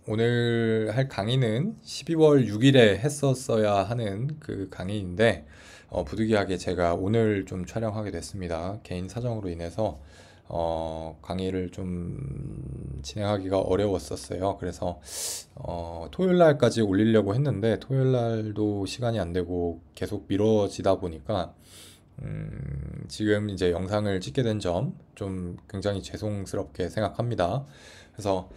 오늘 할 강의는 12월 6일에 했었어야 하는 그 강의인데 부득이하게 제가 오늘 좀 촬영하게 됐습니다. 개인 사정으로 인해서 강의를 좀 진행하기가 어려웠었어요. 그래서 토요일 날까지 올리려고 했는데 토요일 날도 시간이 안 되고 계속 미뤄지다 보니까 지금 이제 영상을 찍게 된 점 좀 굉장히 죄송스럽게 생각합니다. 그래서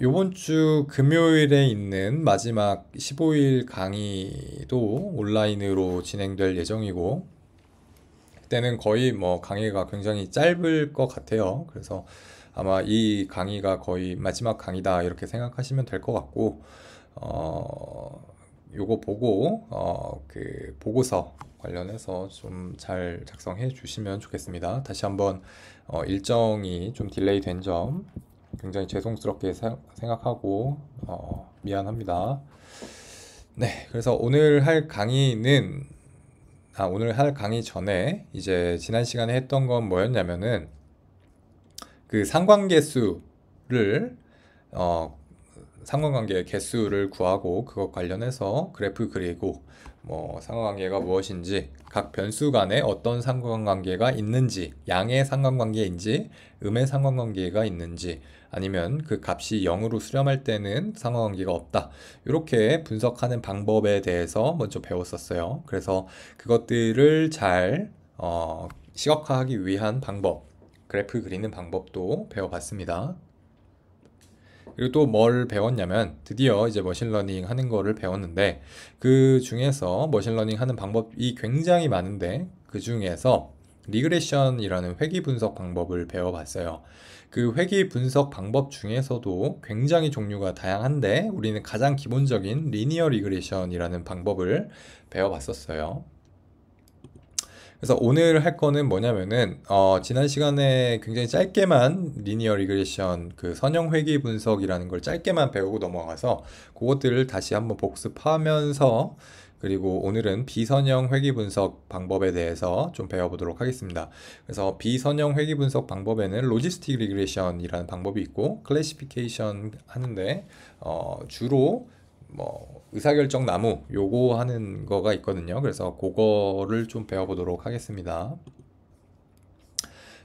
요번 주 금요일에 있는 마지막 15일 강의도 온라인으로 진행될 예정이고, 그때는 거의 뭐 강의가 굉장히 짧을 것 같아요. 그래서 아마 이 강의가 거의 마지막 강의다 이렇게 생각하시면 될 것 같고, 요거 보고 그 보고서 관련해서 좀 잘 작성해 주시면 좋겠습니다. 다시 한번 일정이 좀 딜레이 된 점 굉장히 죄송스럽게 생각하고 미안합니다. 네, 그래서 오늘 할 강의는 오늘 할 강의 전에 이제 지난 시간에 했던 건 뭐였냐면은 그 상관계수를 상관관계의 개수를 구하고 그것 관련해서 그래프 그리고 뭐 상관관계가 무엇인지 각 변수 간에 어떤 상관관계가 있는지 양의 상관관계인지 음의 상관관계가 있는지 아니면 그 값이 0으로 수렴할 때는 상관관계가 없다 이렇게 분석하는 방법에 대해서 먼저 배웠었어요. 그래서 그것들을 잘 시각화하기 위한 방법 그래프 그리는 방법도 배워봤습니다. 그리고 또 뭘 배웠냐면 드디어 이제 머신러닝 하는 거를 배웠는데 그 중에서 머신러닝 하는 방법이 굉장히 많은데 그 중에서 리그레션이라는 회귀 분석 방법을 배워봤어요. 그 회귀 분석 방법 중에서도 굉장히 종류가 다양한데 우리는 가장 기본적인 리니어 리그레션이라는 방법을 배워봤었어요. 그래서 오늘 할 거는 뭐냐면은 지난 시간에 굉장히 짧게만 리니어 리그레션 그 선형 회귀 분석이라는 걸 짧게만 배우고 넘어가서 그것들을 다시 한번 복습하면서 그리고 오늘은 비선형 회귀 분석 방법에 대해서 좀 배워보도록 하겠습니다. 그래서 비선형 회귀 분석 방법에는 로지스틱 리그레션이라는 방법이 있고 클래시피케이션 하는데 주로 뭐 의사결정 나무 요거 하는 거가 있거든요. 그래서 그거를 좀 배워보도록 하겠습니다.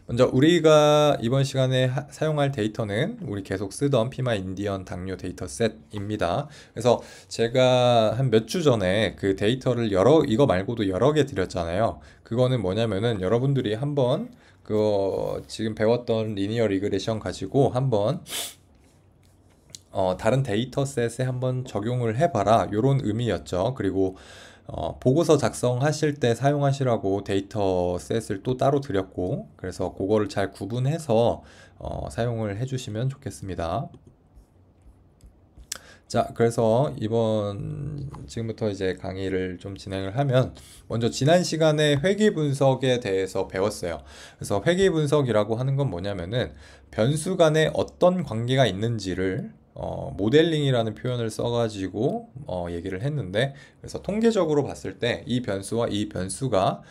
먼저 우리가 이번 시간에 사용할 데이터는 우리 계속 쓰던 피마 인디언 당뇨 데이터셋입니다. 그래서 제가 한 몇 주 전에 그 데이터를 이거 말고도 여러 개 드렸잖아요. 그거는 뭐냐면은 여러분들이 한번 그 지금 배웠던 리니어 리그레션 가지고 한번 다른 데이터셋에 한번 적용을 해봐라 요런 의미였죠. 그리고 보고서 작성하실 때 사용하시라고 데이터셋을 또 따로 드렸고 그래서 그거를 잘 구분해서 사용을 해주시면 좋겠습니다. 자, 그래서 지금부터 이제 강의를 좀 진행을 하면 먼저 지난 시간에 회귀 분석에 대해서 배웠어요. 그래서 회귀 분석이라고 하는 건 뭐냐면은 변수 간에 어떤 관계가 있는지를 모델링이라는 표현을 써가지고 얘기를 했는데 그래서 통계적으로 봤을 때 이 변수와 이 변수가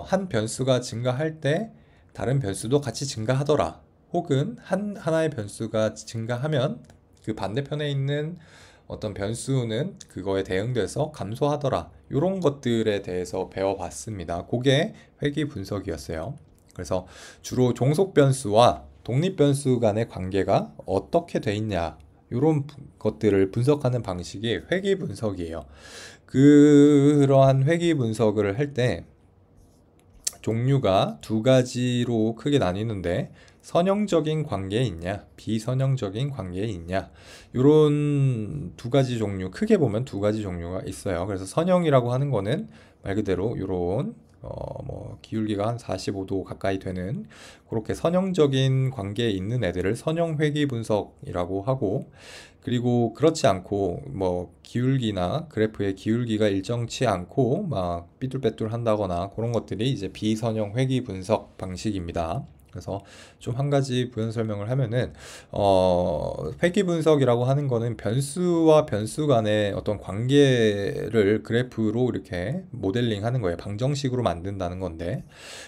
한 변수가 증가할 때 다른 변수도 같이 증가하더라 혹은 하나의 변수가 증가하면 그 반대편에 있는 어떤 변수는 그거에 대응돼서 감소하더라 이런 것들에 대해서 배워봤습니다. 그게 회귀 분석이었어요. 그래서 주로 종속 변수와 독립 변수 간의 관계가 어떻게 돼 있냐 이런 것들을 분석하는 방식이 회귀 분석이에요. 그러한 회귀 분석을 할 때 종류가 두 가지로 크게 나뉘는데 선형적인 관계에 있냐 비선형적인 관계에 있냐 이런 두 가지 종류 크게 보면 두 가지 종류가 있어요. 그래서 선형이라고 하는 거는 말 그대로 이런 뭐 기울기가 한 45도 가까이 되는 그렇게 선형적인 관계에 있는 애들을 선형 회귀 분석이라고 하고 그리고 그렇지 않고 뭐 기울기나 그래프의 기울기가 일정치 않고 막 삐뚤빼뚤 한다거나 그런 것들이 이제 비선형 회귀 분석 방식입니다. 그래서 좀 한 가지 부연 설명을 하면은 회귀 분석이라고 하는 거는 변수와 변수 간의 어떤 관계를 그래프로 이렇게 모델링 하는 거예요. 방정식으로 만든다는 건데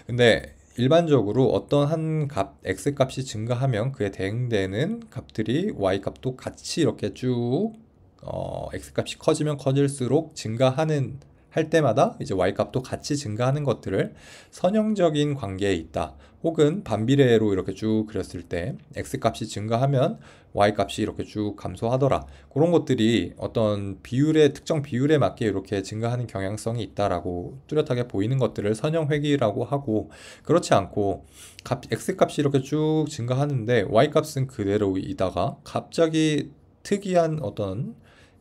근데 일반적으로 어떤 한 값, x 값이 증가하면 그에 대응되는 값들이 y 값도 같이 이렇게 쭉 x 값이 커지면 커질수록 증가하는 할 때마다 이제 y 값도 같이 증가하는 것들을 선형적인 관계에 있다. 혹은 반비례로 이렇게 쭉 그렸을 때 x 값이 증가하면 y 값이 이렇게 쭉 감소하더라. 그런 것들이 어떤 비율의 특정 비율에 맞게 이렇게 증가하는 경향성이 있다라고 뚜렷하게 보이는 것들을 선형회귀라고 하고, 그렇지 않고 x 값이 이렇게 쭉 증가하는데 y 값은 그대로이다가 갑자기 특이한 어떤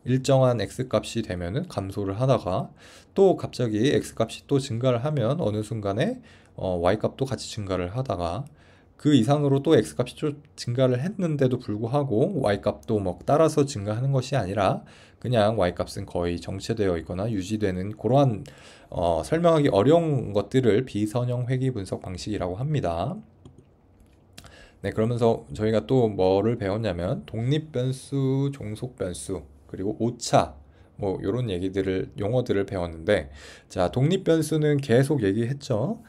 일정한 x 값이 되면은 감소를 하다가 또 갑자기 x 값이 또 증가를 하면 어느 순간에 y 값도 같이 증가를 하다가 그 이상으로 또 x 값이 좀 증가를 했는데도 불구하고 y 값도 뭐 따라서 증가하는 것이 아니라 그냥 y 값은 거의 정체되어 있거나 유지되는 그러한 설명하기 어려운 것들을 비선형 회귀 분석 방식이라고 합니다. 네, 그러면서 저희가 또 뭐를 배웠냐면 독립변수, 종속변수, 그리고 오차 뭐 이런 얘기들을 용어들을 배웠는데, 자, 독립변수는 계속 얘기했죠.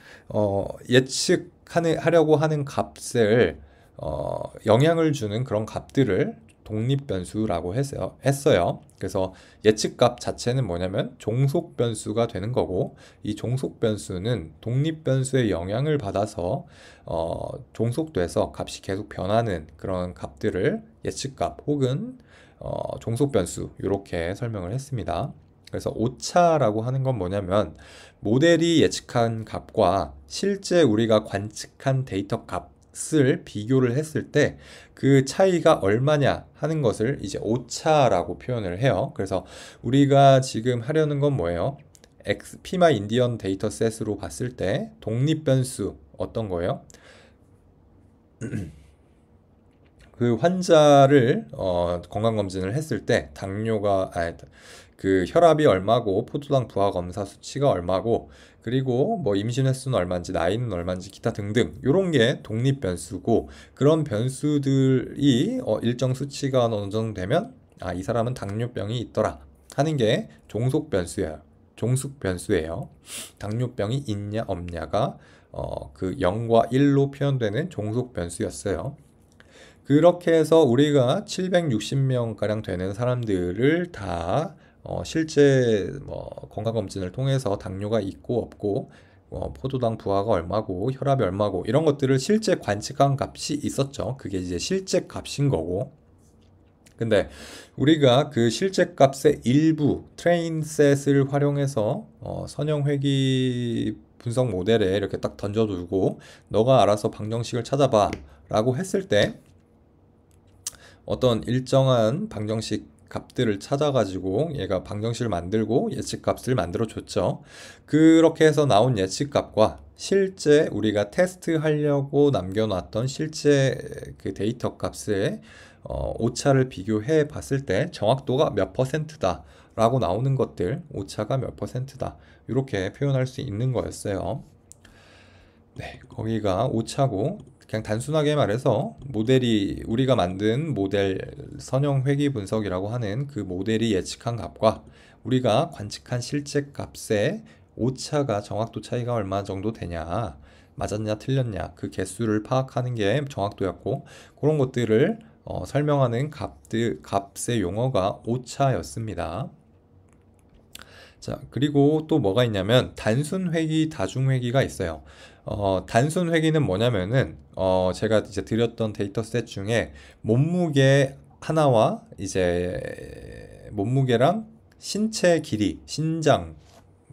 예측하려고 하는 값을 영향을 주는 그런 값들을 독립변수라고 했어요. 그래서 예측값 자체는 뭐냐면 종속변수가 되는 거고, 이 종속변수는 독립변수의 영향을 받아서 종속돼서 값이 계속 변하는 그런 값들을 예측값 혹은 종속변수 이렇게 설명을 했습니다. 그래서 오차라고 하는 건 뭐냐면 모델이 예측한 값과 실제 우리가 관측한 데이터 값을 비교를 했을 때 그 차이가 얼마냐 하는 것을 이제 오차라고 표현을 해요. 그래서 우리가 지금 하려는 건 뭐예요? 피마 인디언 데이터셋으로 봤을 때 독립변수 어떤 거예요? 그 환자를 건강검진을 했을 때 그 혈압이 얼마고 포도당 부하 검사 수치가 얼마고 그리고 뭐 임신 횟수는 얼마인지 나이는 얼마인지 기타 등등 이런 게 독립 변수고, 그런 변수들이 일정 수치가 어느 정도 되면 이 사람은 당뇨병이 있더라 하는 게 종속 변수예요. 종속 변수예요. 당뇨병이 있냐 없냐가 그 0과 1로 표현되는 종속 변수였어요. 그렇게 해서 우리가 760명가량 되는 사람들을 다 실제 뭐 건강검진을 통해서 당뇨가 있고 없고 포도당 부하가 얼마고 혈압이 얼마고 이런 것들을 실제 관측한 값이 있었죠. 그게 이제 실제 값인 거고, 근데 우리가 그 실제 값의 일부 트레인셋을 활용해서 선형 회귀 분석 모델에 이렇게 딱 던져두고 너가 알아서 방정식을 찾아봐 라고 했을 때 어떤 일정한 방정식 값들을 찾아가지고 얘가 방정식을 만들고 예측값을 만들어 줬죠. 그렇게 해서 나온 예측값과 실제 우리가 테스트하려고 남겨놨던 실제 그 데이터 값의 오차를 비교해 봤을 때 정확도가 몇 퍼센트다 라고 나오는 것들, 오차가 몇 퍼센트다 이렇게 표현할 수 있는 거였어요. 네, 거기가 오차고, 그냥 단순하게 말해서 모델이 우리가 만든 모델 선형 회귀 분석이라고 하는 그 모델이 예측한 값과 우리가 관측한 실제 값의 오차가 정확도 차이가 얼마 정도 되냐, 맞았냐 틀렸냐 그 개수를 파악하는 게 정확도였고, 그런 것들을 설명하는 값의 용어가 오차였습니다. 자, 그리고 또 뭐가 있냐면 단순 회귀, 다중 회귀가 있어요. 단순 회귀는 뭐냐면은 제가 이제 드렸던 데이터셋 중에 몸무게 하나와 이제 몸무게랑 신체 길이, 신장,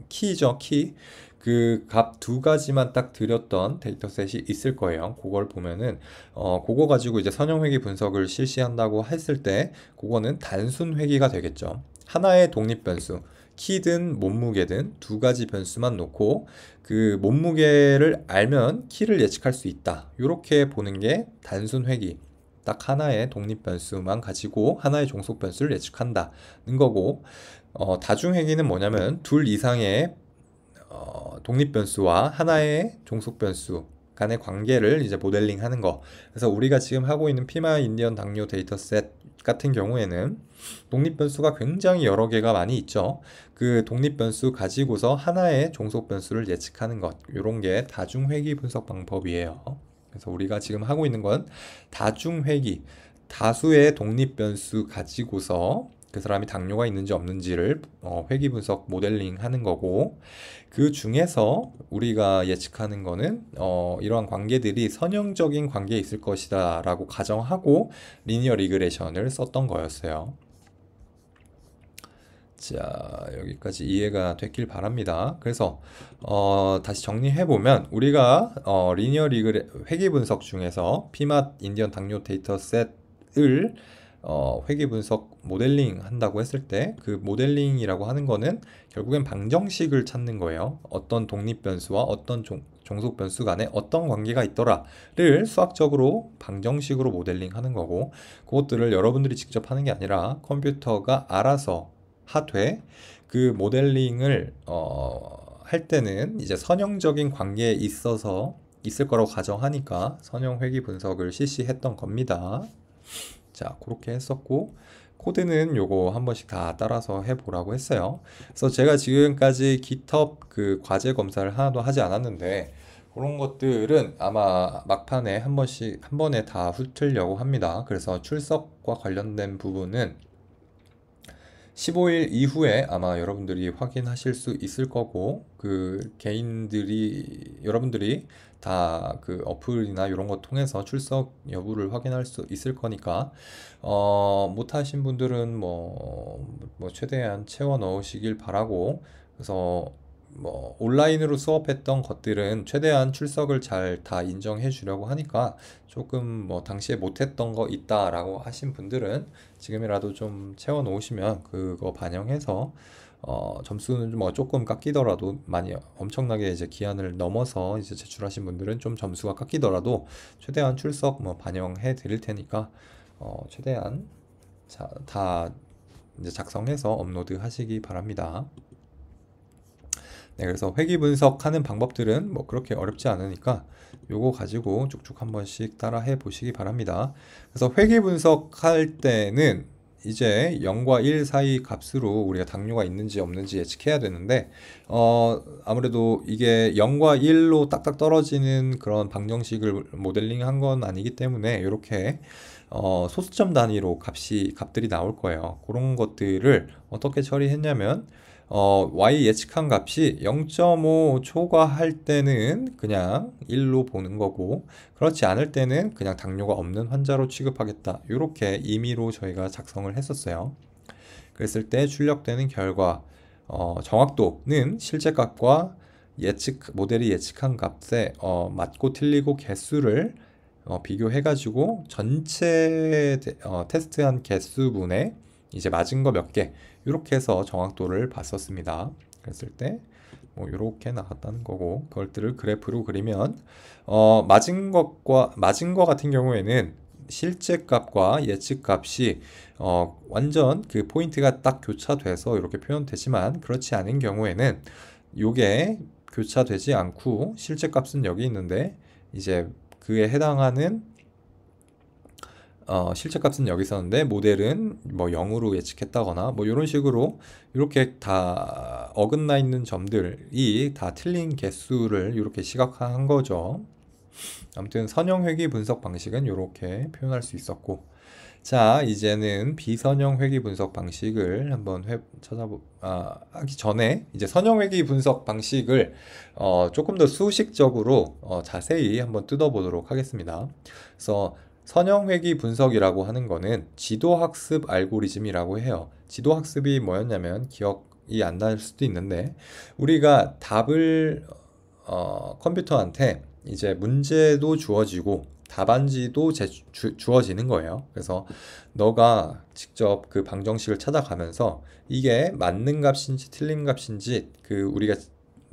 키죠, 키. 그 값 두 가지만 딱 드렸던 데이터셋이 있을 거예요. 그걸 보면은 그거 가지고 이제 선형 회귀 분석을 실시한다고 했을 때 그거는 단순 회귀가 되겠죠. 하나의 독립 변수, 키든 몸무게든 두 가지 변수만 놓고 그 몸무게를 알면 키를 예측할 수 있다. 이렇게 보는 게 단순 회귀. 딱 하나의 독립 변수만 가지고 하나의 종속 변수를 예측한다는 거고, 다중 회귀는 뭐냐면 둘 이상의 독립 변수와 하나의 종속 변수가 간의 관계를 이제 모델링 하는 거. 그래서 우리가 지금 하고 있는 피마 인디언 당뇨 데이터셋 같은 경우에는 독립 변수가 굉장히 여러 개가 많이 있죠. 그 독립 변수 가지고서 하나의 종속 변수를 예측하는 것. 이런 게 다중회귀 분석 방법이에요. 그래서 우리가 지금 하고 있는 건 다중회귀, 다수의 독립 변수 가지고서 그 사람이 당뇨가 있는지 없는지를 회귀 분석 모델링 하는 거고, 그 중에서 우리가 예측하는 거는 이러한 관계들이 선형적인 관계에 있을 것이다 라고 가정하고 리니어 리그레션을 썼던 거였어요. 자, 여기까지 이해가 됐길 바랍니다. 그래서 다시 정리해보면 우리가 리니어 회귀 분석 중에서 피맛 인디언 당뇨 데이터셋을 회귀 분석 모델링 한다고 했을 때 그 모델링이라고 하는 거는 결국엔 방정식을 찾는 거예요. 어떤 독립 변수와 어떤 종속 변수 간에 어떤 관계가 있더라를 수학적으로 방정식으로 모델링 하는 거고, 그것들을 여러분들이 직접 하는 게 아니라 컴퓨터가 알아서 하되, 그 모델링을 할 때는 이제 선형적인 관계에 있어서 있을 거라고 가정하니까 선형 회귀 분석을 실시했던 겁니다. 자, 그렇게 했었고, 코드는 요거 한 번씩 다 따라서 해보라고 했어요. 그래서 제가 지금까지 GitHub 그 과제 검사를 하나도 하지 않았는데, 그런 것들은 아마 막판에 한 번에 다 훑으려고 합니다. 그래서 출석과 관련된 부분은 15일 이후에 아마 여러분들이 확인하실 수 있을 거고, 그 여러분들이 다 그 어플이나 이런 거 통해서 출석 여부를 확인할 수 있을 거니까 못하신 분들은 뭐 최대한 채워 넣으시길 바라고, 그래서 뭐 온라인으로 수업했던 것들은 최대한 출석을 잘 다 인정해 주려고 하니까, 조금 뭐 당시에 못했던 거 있다라고 하신 분들은 지금이라도 좀 채워 놓으시면 그거 반영해서 점수는 뭐 조금 깎이더라도, 많이 엄청나게 이제 기한을 넘어서 이제 제출하신 분들은 좀 점수가 깎이더라도 최대한 출석 뭐 반영해 드릴 테니까 최대한 다 이제 작성해서 업로드 하시기 바랍니다. 네, 그래서 회귀 분석하는 방법들은 뭐 그렇게 어렵지 않으니까 요거 가지고 쭉쭉 한 번씩 따라 해 보시기 바랍니다. 그래서 회귀 분석할 때는 이제 0과 1 사이 값으로 우리가 당뇨가 있는지 없는지 예측해야 되는데, 아무래도 이게 0과 1로 딱딱 떨어지는 그런 방정식을 모델링 한 건 아니기 때문에 이렇게 소수점 단위로 값들이 나올 거예요. 그런 것들을 어떻게 처리했냐면, y 예측한 값이 0.5 초과할 때는 그냥 1로 보는 거고, 그렇지 않을 때는 그냥 당뇨가 없는 환자로 취급하겠다, 이렇게 임의로 저희가 작성을 했었어요. 그랬을 때 출력되는 결과 정확도는 실제 값과 모델이 예측한 값에 맞고 틀리고 개수를 비교해 가지고 전체 테스트한 개수분에 이제 맞은 거 몇 개, 이렇게 해서 정확도를 봤었습니다. 그랬을 때 뭐 이렇게 나왔다는 거고, 그것들을 그래프로 그리면 맞은 거 같은 경우에는 실제 값과 예측 값이 완전 그 포인트가 딱 교차돼서 이렇게 표현되지만, 그렇지 않은 경우에는 이게 교차되지 않고 실제 값은 여기 있는데 이제 그에 해당하는 실제 값은 여기 있었는데 모델은 뭐 0으로 예측했다거나 뭐 이런 식으로 이렇게 다 어긋나 있는 점들이 다 틀린 개수를 이렇게 시각화한 거죠. 아무튼 선형 회귀 분석 방식은 이렇게 표현할 수 있었고, 자, 이제는 비선형 회귀 분석 방식을 한번 하기 전에 이제 선형 회귀 분석 방식을 조금 더 수식적으로 자세히 한번 뜯어보도록 하겠습니다. 그래서 선형 회귀 분석이라고 하는 거는 지도학습 알고리즘이라고 해요. 지도학습이 뭐였냐면, 기억이 안 날 수도 있는데, 우리가 답을 컴퓨터한테 이제 문제도 주어지고 답안지도 주어지는 거예요. 그래서 너가 직접 그 방정식을 찾아가면서 이게 맞는 값인지 틀린 값인지 그 우리가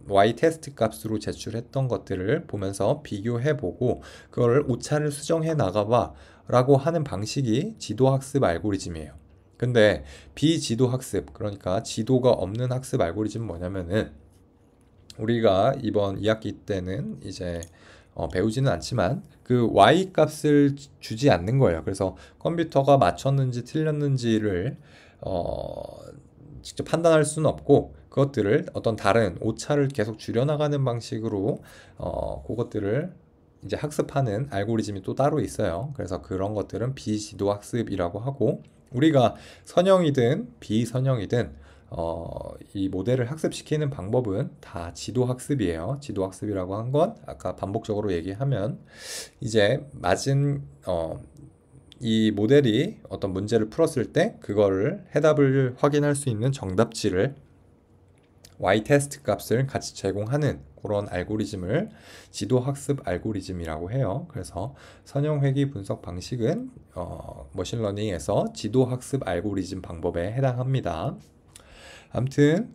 y 테스트 값으로 제출했던 것들을 보면서 비교해보고 그걸 오차를 수정해 나가봐 라고 하는 방식이 지도학습 알고리즘이에요. 근데 비지도학습, 그러니까 지도가 없는 학습 알고리즘은 뭐냐면은, 우리가 이번 2학기 때는 이제 배우지는 않지만 그 y 값을 주지 않는 거예요. 그래서 컴퓨터가 맞췄는지 틀렸는지를 직접 판단할 수는 없고 그것들을 어떤 다른 오차를 계속 줄여나가는 방식으로 그것들을 이제 학습하는 알고리즘이 또 따로 있어요. 그래서 그런 것들은 비지도 학습이라고 하고 우리가 선형이든 비선형이든 이 모델을 학습시키는 방법은 다 지도 학습이에요. 지도 학습이라고 한 건 아까 반복적으로 얘기하면 이제 맞은 이 모델이 어떤 문제를 풀었을 때 그거를 해답을 확인할 수 있는 정답지를 y 테스트 값을 같이 제공하는 그런 알고리즘을 지도학습 알고리즘이라고 해요. 그래서 선형회귀 분석 방식은 머신러닝에서 지도학습 알고리즘 방법에 해당합니다. 아무튼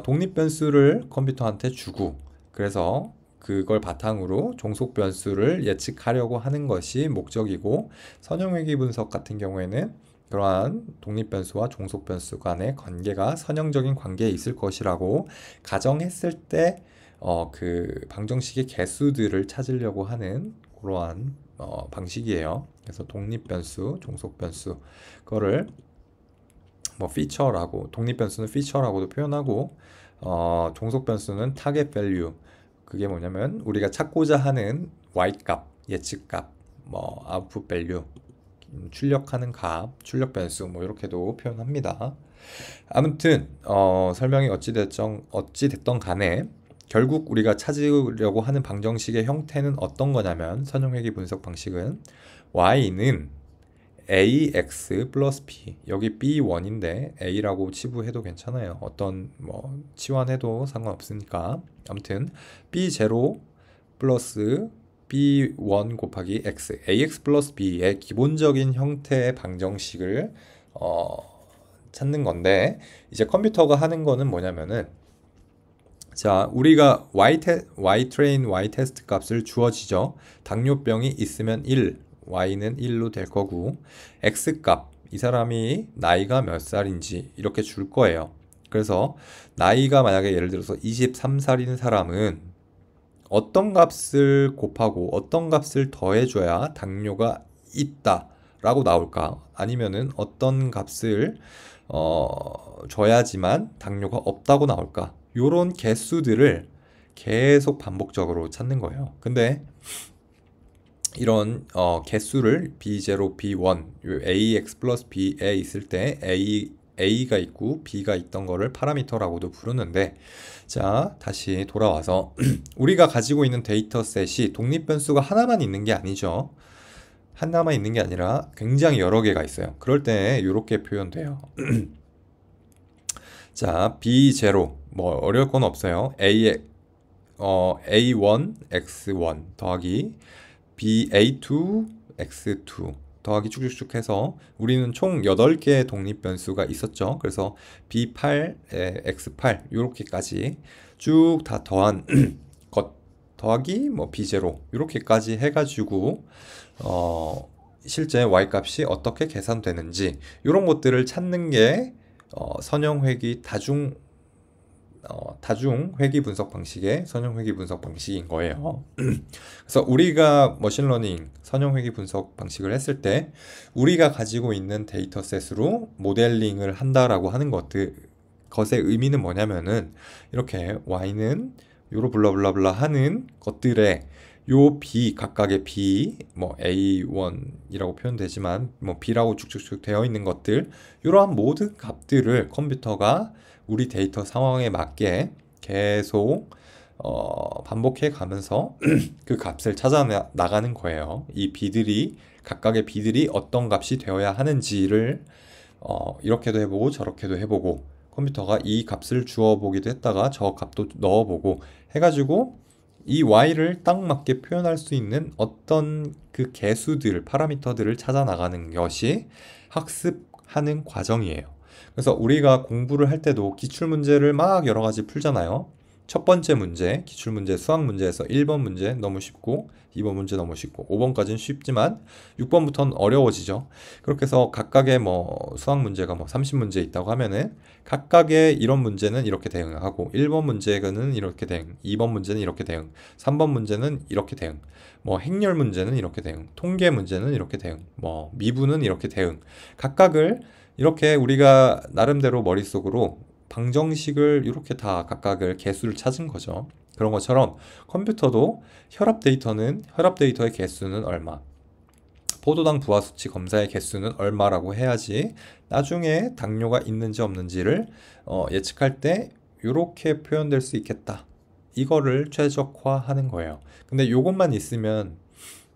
독립변수를 컴퓨터한테 주고 그래서 그걸 바탕으로 종속변수를 예측하려고 하는 것이 목적이고 선형회귀 분석 같은 경우에는 그러한 독립변수와 종속변수 간의 관계가 선형적인 관계에 있을 것이라고 가정했을 때 그 방정식의 개수들을 찾으려고 하는 그러한 방식이에요. 그래서 독립변수, 종속변수 그거를 뭐 피처라고 독립변수는 피처라고도 표현하고 종속변수는 타겟 밸류 그게 뭐냐면 우리가 찾고자 하는 y-값, 예측값, 뭐 아웃풋 밸류 출력하는 값, 출력 변수 뭐 이렇게도 표현합니다. 아무튼 설명이 어찌됐던 간에 결국 우리가 찾으려고 하는 방정식의 형태는 어떤 거냐면 선형회귀 분석 방식은 y는 ax 플러스 b 여기 b1인데 a라고 치부해도 괜찮아요. 어떤 뭐 치환해도 상관없으니까 아무튼 b0 플러스 b1 곱하기 x ax 플러스 b의 기본적인 형태의 방정식을 찾는 건데 이제 컴퓨터가 하는 거는 뭐냐면은 자 우리가 y 트레인 y 테스트 값을 주어지죠. 당뇨병이 있으면 1 y는 1로 될 거고 x값 이 사람이 나이가 몇 살인지 이렇게 줄 거예요. 그래서 나이가 만약에 예를 들어서 23살인 사람은 어떤 값을 곱하고 어떤 값을 더해줘야 당뇨가 있다 라고 나올까? 아니면은 어떤 값을 줘야지만 당뇨가 없다고 나올까? 요런 개수들을 계속 반복적으로 찾는 거예요. 근데 이런 개수를 B0, B1, AX 플러스 B에 있을 때 A가 있고 B가 있던 거를 파라미터라고도 부르는데 자 다시 돌아와서 우리가 가지고 있는 데이터셋이 독립변수가 하나만 있는 게 아니죠. 하나만 있는 게 아니라 굉장히 여러 개가 있어요. 그럴 때 이렇게 표현돼요. 자 B0 뭐 어려울 건 없어요. A1 X1 더하기 A2 X2 더하기 쭉쭉쭉 해서 우리는 총 8개의 독립변수가 있었죠. 그래서 B8, X8 이렇게까지 쭉 다 더한 것 더하기 뭐 B0 이렇게까지 해가지고 실제 Y값이 어떻게 계산되는지 이런 것들을 찾는 게 선형회귀 다중 회귀 분석 방식의 선형 회귀 분석 방식인 거예요. 그래서 우리가 머신러닝 선형 회귀 분석 방식을 했을 때 우리가 가지고 있는 데이터셋으로 모델링을 한다라고 하는 것의 의미는 뭐냐면은 이렇게 y는 요로 블라블라블라 하는 것들의 요 b 각각의 b 뭐 a1이라고 표현되지만 뭐 b라고 쭉쭉쭉 되어 있는 것들 이러한 모든 값들을 컴퓨터가 우리 데이터 상황에 맞게 계속 반복해 가면서 그 값을 찾아 나가는 거예요. 이 b들이 각각의 b들이 어떤 값이 되어야 하는지를 이렇게도 해보고 저렇게도 해보고 컴퓨터가 이 값을 주어보기도 했다가 저 값도 넣어보고 해가지고 이 y를 딱 맞게 표현할 수 있는 어떤 그 개수들, 파라미터들을 찾아 나가는 것이 학습하는 과정이에요. 그래서 우리가 공부를 할 때도 기출문제를 막 여러 가지 풀잖아요. 첫 번째 문제, 기출문제, 수학 문제에서 1번 문제 너무 쉽고 2번 문제 너무 쉽고 5번까지는 쉽지만 6번부터는 어려워지죠. 그렇게 해서 각각의 뭐 수학 문제가 뭐 30문제 있다고 하면은 각각의 이런 문제는 이렇게 대응하고 1번 문제는 이렇게 대응, 2번 문제는 이렇게 대응, 3번 문제는 이렇게 대응, 뭐 행렬 문제는 이렇게 대응, 통계 문제는 이렇게 대응, 뭐 미분은 이렇게 대응. 각각을 이렇게 우리가 나름대로 머릿속으로 방정식을 이렇게 다 각각을 개수를 찾은 거죠. 그런 것처럼 컴퓨터도 혈압 데이터의 개수는 얼마, 포도당 부하 수치 검사의 개수는 얼마라고 해야지 나중에 당뇨가 있는지 없는지를 예측할 때 이렇게 표현될 수 있겠다. 이거를 최적화하는 거예요. 근데 이것만 있으면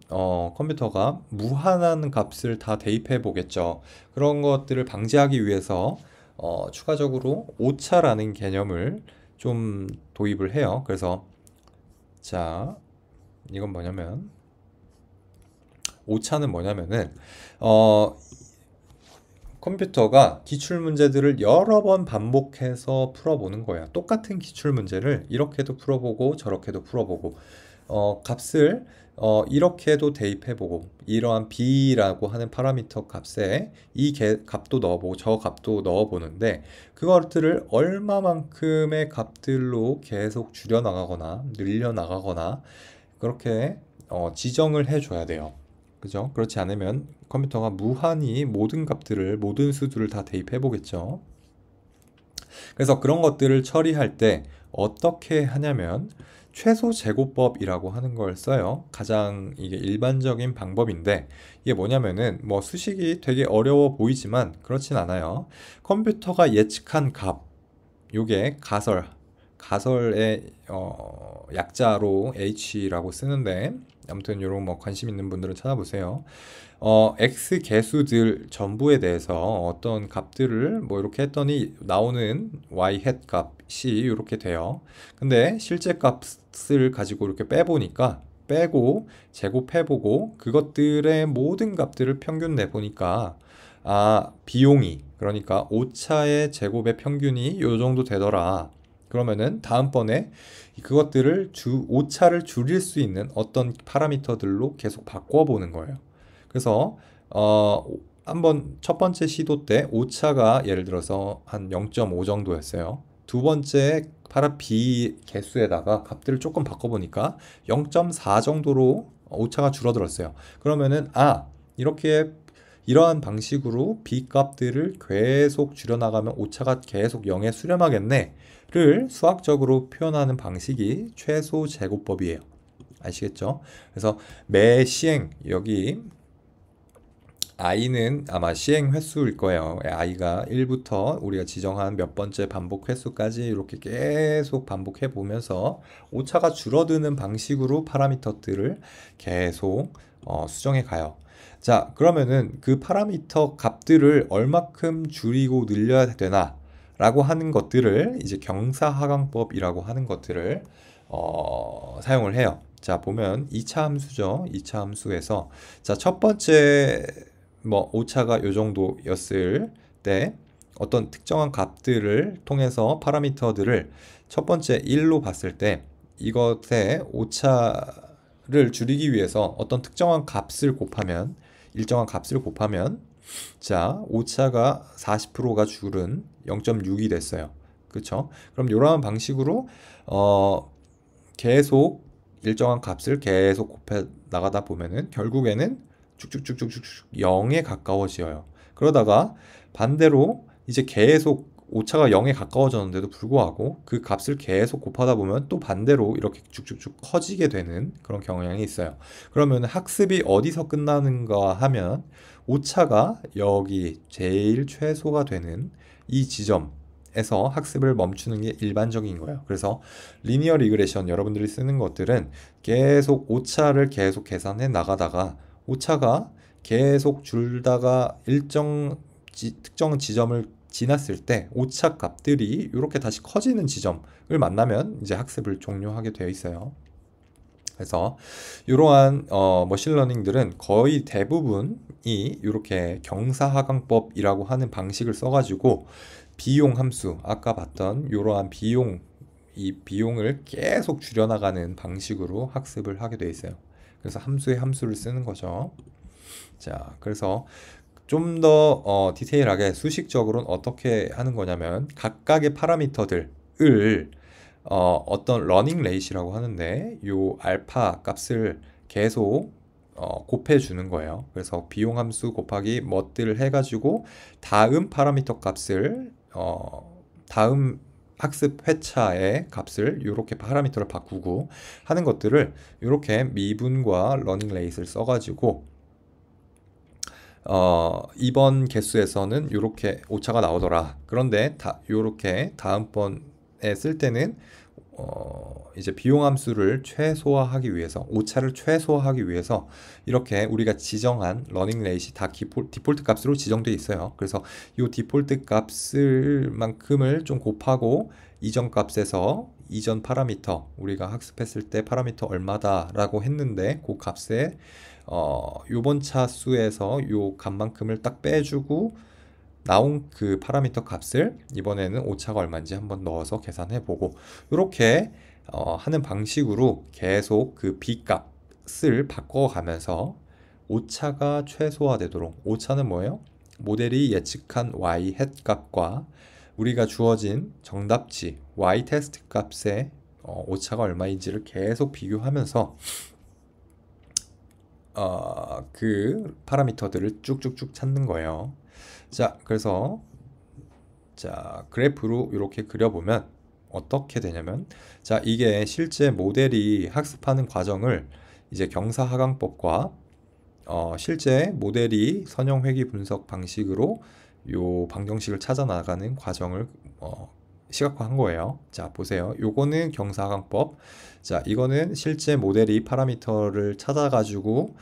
컴퓨터가 무한한 값을 다 대입해 보겠죠. 그런 것들을 방지하기 위해서 추가적으로 오차라는 개념을 좀 도입을 해요. 그래서 자, 이건 뭐냐면 오차는 뭐냐면은 어, 컴퓨터가 기출 문제들을 여러 번 반복해서 풀어보는 거예요. 똑같은 기출 문제를 이렇게도 풀어보고 저렇게도 풀어보고 값을 이렇게도 대입해보고 이러한 b라고 하는 파라미터 값에 값도 넣어보고 저 값도 넣어보는데 그것들을 얼마만큼의 값들로 계속 줄여나가거나 늘려나가거나 그렇게 지정을 해줘야 돼요. 그죠? 그렇지 않으면 컴퓨터가 무한히 모든 값들을 모든 수들을 다 대입해 보겠죠. 그래서 그런 것들을 처리할 때 어떻게 하냐면 최소 제곱법이라고 하는 걸 써요. 가장 이게 일반적인 방법인데 이게 뭐냐면은 뭐 수식이 되게 어려워 보이지만 그렇진 않아요. 컴퓨터가 예측한 값, 요게 가설의 약자로 H라고 쓰는데 아무튼 요런 뭐 관심 있는 분들은 찾아보세요. X 개수들 전부에 대해서 어떤 값들을 뭐 이렇게 했더니 나오는 Y 햇 값이 이렇게 돼요. 근데 실제 값을 가지고 이렇게 빼보니까 빼고 제곱해보고 그것들의 모든 값들을 평균 내보니까 비용이 그러니까 오차의 제곱의 평균이 요 정도 되더라. 그러면은 다음번에 그것들을 오차를 줄일 수 있는 어떤 파라미터들로 계속 바꿔보는 거예요. 그래서 한번 첫 번째 시도 때 오차가 예를 들어서 한 0.5 정도였어요. 두 번째 B 개수에다가 값들을 조금 바꿔보니까 0.4 정도로 오차가 줄어들었어요. 그러면은 이렇게 이러한 방식으로 B 값들을 계속 줄여나가면 오차가 계속 0에 수렴하겠네를 수학적으로 표현하는 방식이 최소 제곱법이에요. 아시겠죠? 그래서 매 시행 여기 i는 아마 시행 횟수일 거예요. i가 1부터 우리가 지정한 몇 번째 반복 횟수까지 이렇게 계속 반복해 보면서 오차가 줄어드는 방식으로 파라미터들을 계속 수정해 가요. 자, 그러면은 그 파라미터 값들을 얼마큼 줄이고 늘려야 되나 라고 하는 것들을 이제 경사하강법이라고 하는 것들을 사용을 해요. 자, 보면 2차 함수죠. 2차 함수에서 자, 첫 번째 뭐 오차가 요 정도였을 때 어떤 특정한 값들을 통해서 파라미터들을 첫 번째 1로 봤을 때 이것의 오차를 줄이기 위해서 어떤 특정한 값을 곱하면 일정한 값을 곱하면 자 오차가 40%가 줄은 0.6이 됐어요. 그렇죠? 그럼 이러한 방식으로 계속 일정한 값을 계속 곱해 나가다 보면은 결국에는 쭉쭉쭉쭉쭉 0에 가까워져요. 그러다가 반대로 이제 계속 오차가 0에 가까워졌는데도 불구하고 그 값을 계속 곱하다 보면 또 반대로 이렇게 쭉쭉쭉 커지게 되는 그런 경향이 있어요. 그러면 학습이 어디서 끝나는가 하면 오차가 여기 제일 최소가 되는 이 지점에서 학습을 멈추는 게 일반적인 거예요. 그래서 리니어 리그레션 여러분들이 쓰는 것들은 계속 오차를 계속 계산해 나가다가 오차가 계속 줄다가 특정 지점을 지났을 때 오차 값들이 이렇게 다시 커지는 지점을 만나면 이제 학습을 종료하게 되어 있어요. 그래서 이러한 머신러닝들은 거의 대부분이 이렇게 경사하강법이라고 하는 방식을 써가지고 비용 함수 아까 봤던 이러한 비용 이 비용을 계속 줄여나가는 방식으로 학습을 하게 돼 있어요. 그래서 함수에 함수를 쓰는 거죠. 자, 그래서 좀 더 디테일하게 수식적으로는 어떻게 하는 거냐면 각각의 파라미터들을 어떤 러닝 레이시라고 하는데 요 알파 값을 계속 곱해 주는 거예요. 그래서 비용 함수 곱하기 뭣들을 해가지고 다음 파라미터 값을 다음 학습 회차의 값을 이렇게 파라미터를 바꾸고 하는 것들을 이렇게 미분과 러닝 레이스를 써가지고 이번 개수에서는 이렇게 오차가 나오더라. 그런데 이렇게 다음번에 쓸 때는 이제 비용 함수를 최소화하기 위해서 오차를 최소화하기 위해서 이렇게 우리가 지정한 러닝 레이시 다 디폴트 값으로 지정되어 있어요. 그래서 이 디폴트 값을 만큼을 좀 곱하고 이전 값에서 이전 파라미터 우리가 학습했을 때 파라미터 얼마다라고 했는데 그 값에 요번 차 수에서 요 값만큼을 딱 빼주고 나온 그 파라미터 값을 이번에는 오차가 얼마인지 한번 넣어서 계산해 보고 이렇게 하는 방식으로 계속 그 b 값을 바꿔가면서 오차가 최소화되도록 오차는 뭐예요? 모델이 예측한 y 햇 값과 우리가 주어진 정답치 y 테스트 값의 오차가 얼마인지를 계속 비교하면서 그 파라미터들을 쭉쭉쭉 찾는 거예요. 자, 그래서 자, 그래프로 이렇게 그려보면 어떻게 되냐면 자, 이게 실제 모델이 학습하는 과정을 이제 경사하강법과 실제 모델이 선형회귀 분석 방식으로 요 방정식을 찾아 나가는 과정을 시각화한 거예요. 자, 보세요. 요거는 경사하강법. 자, 이거는 실제 모델이 파라미터를 찾아가지고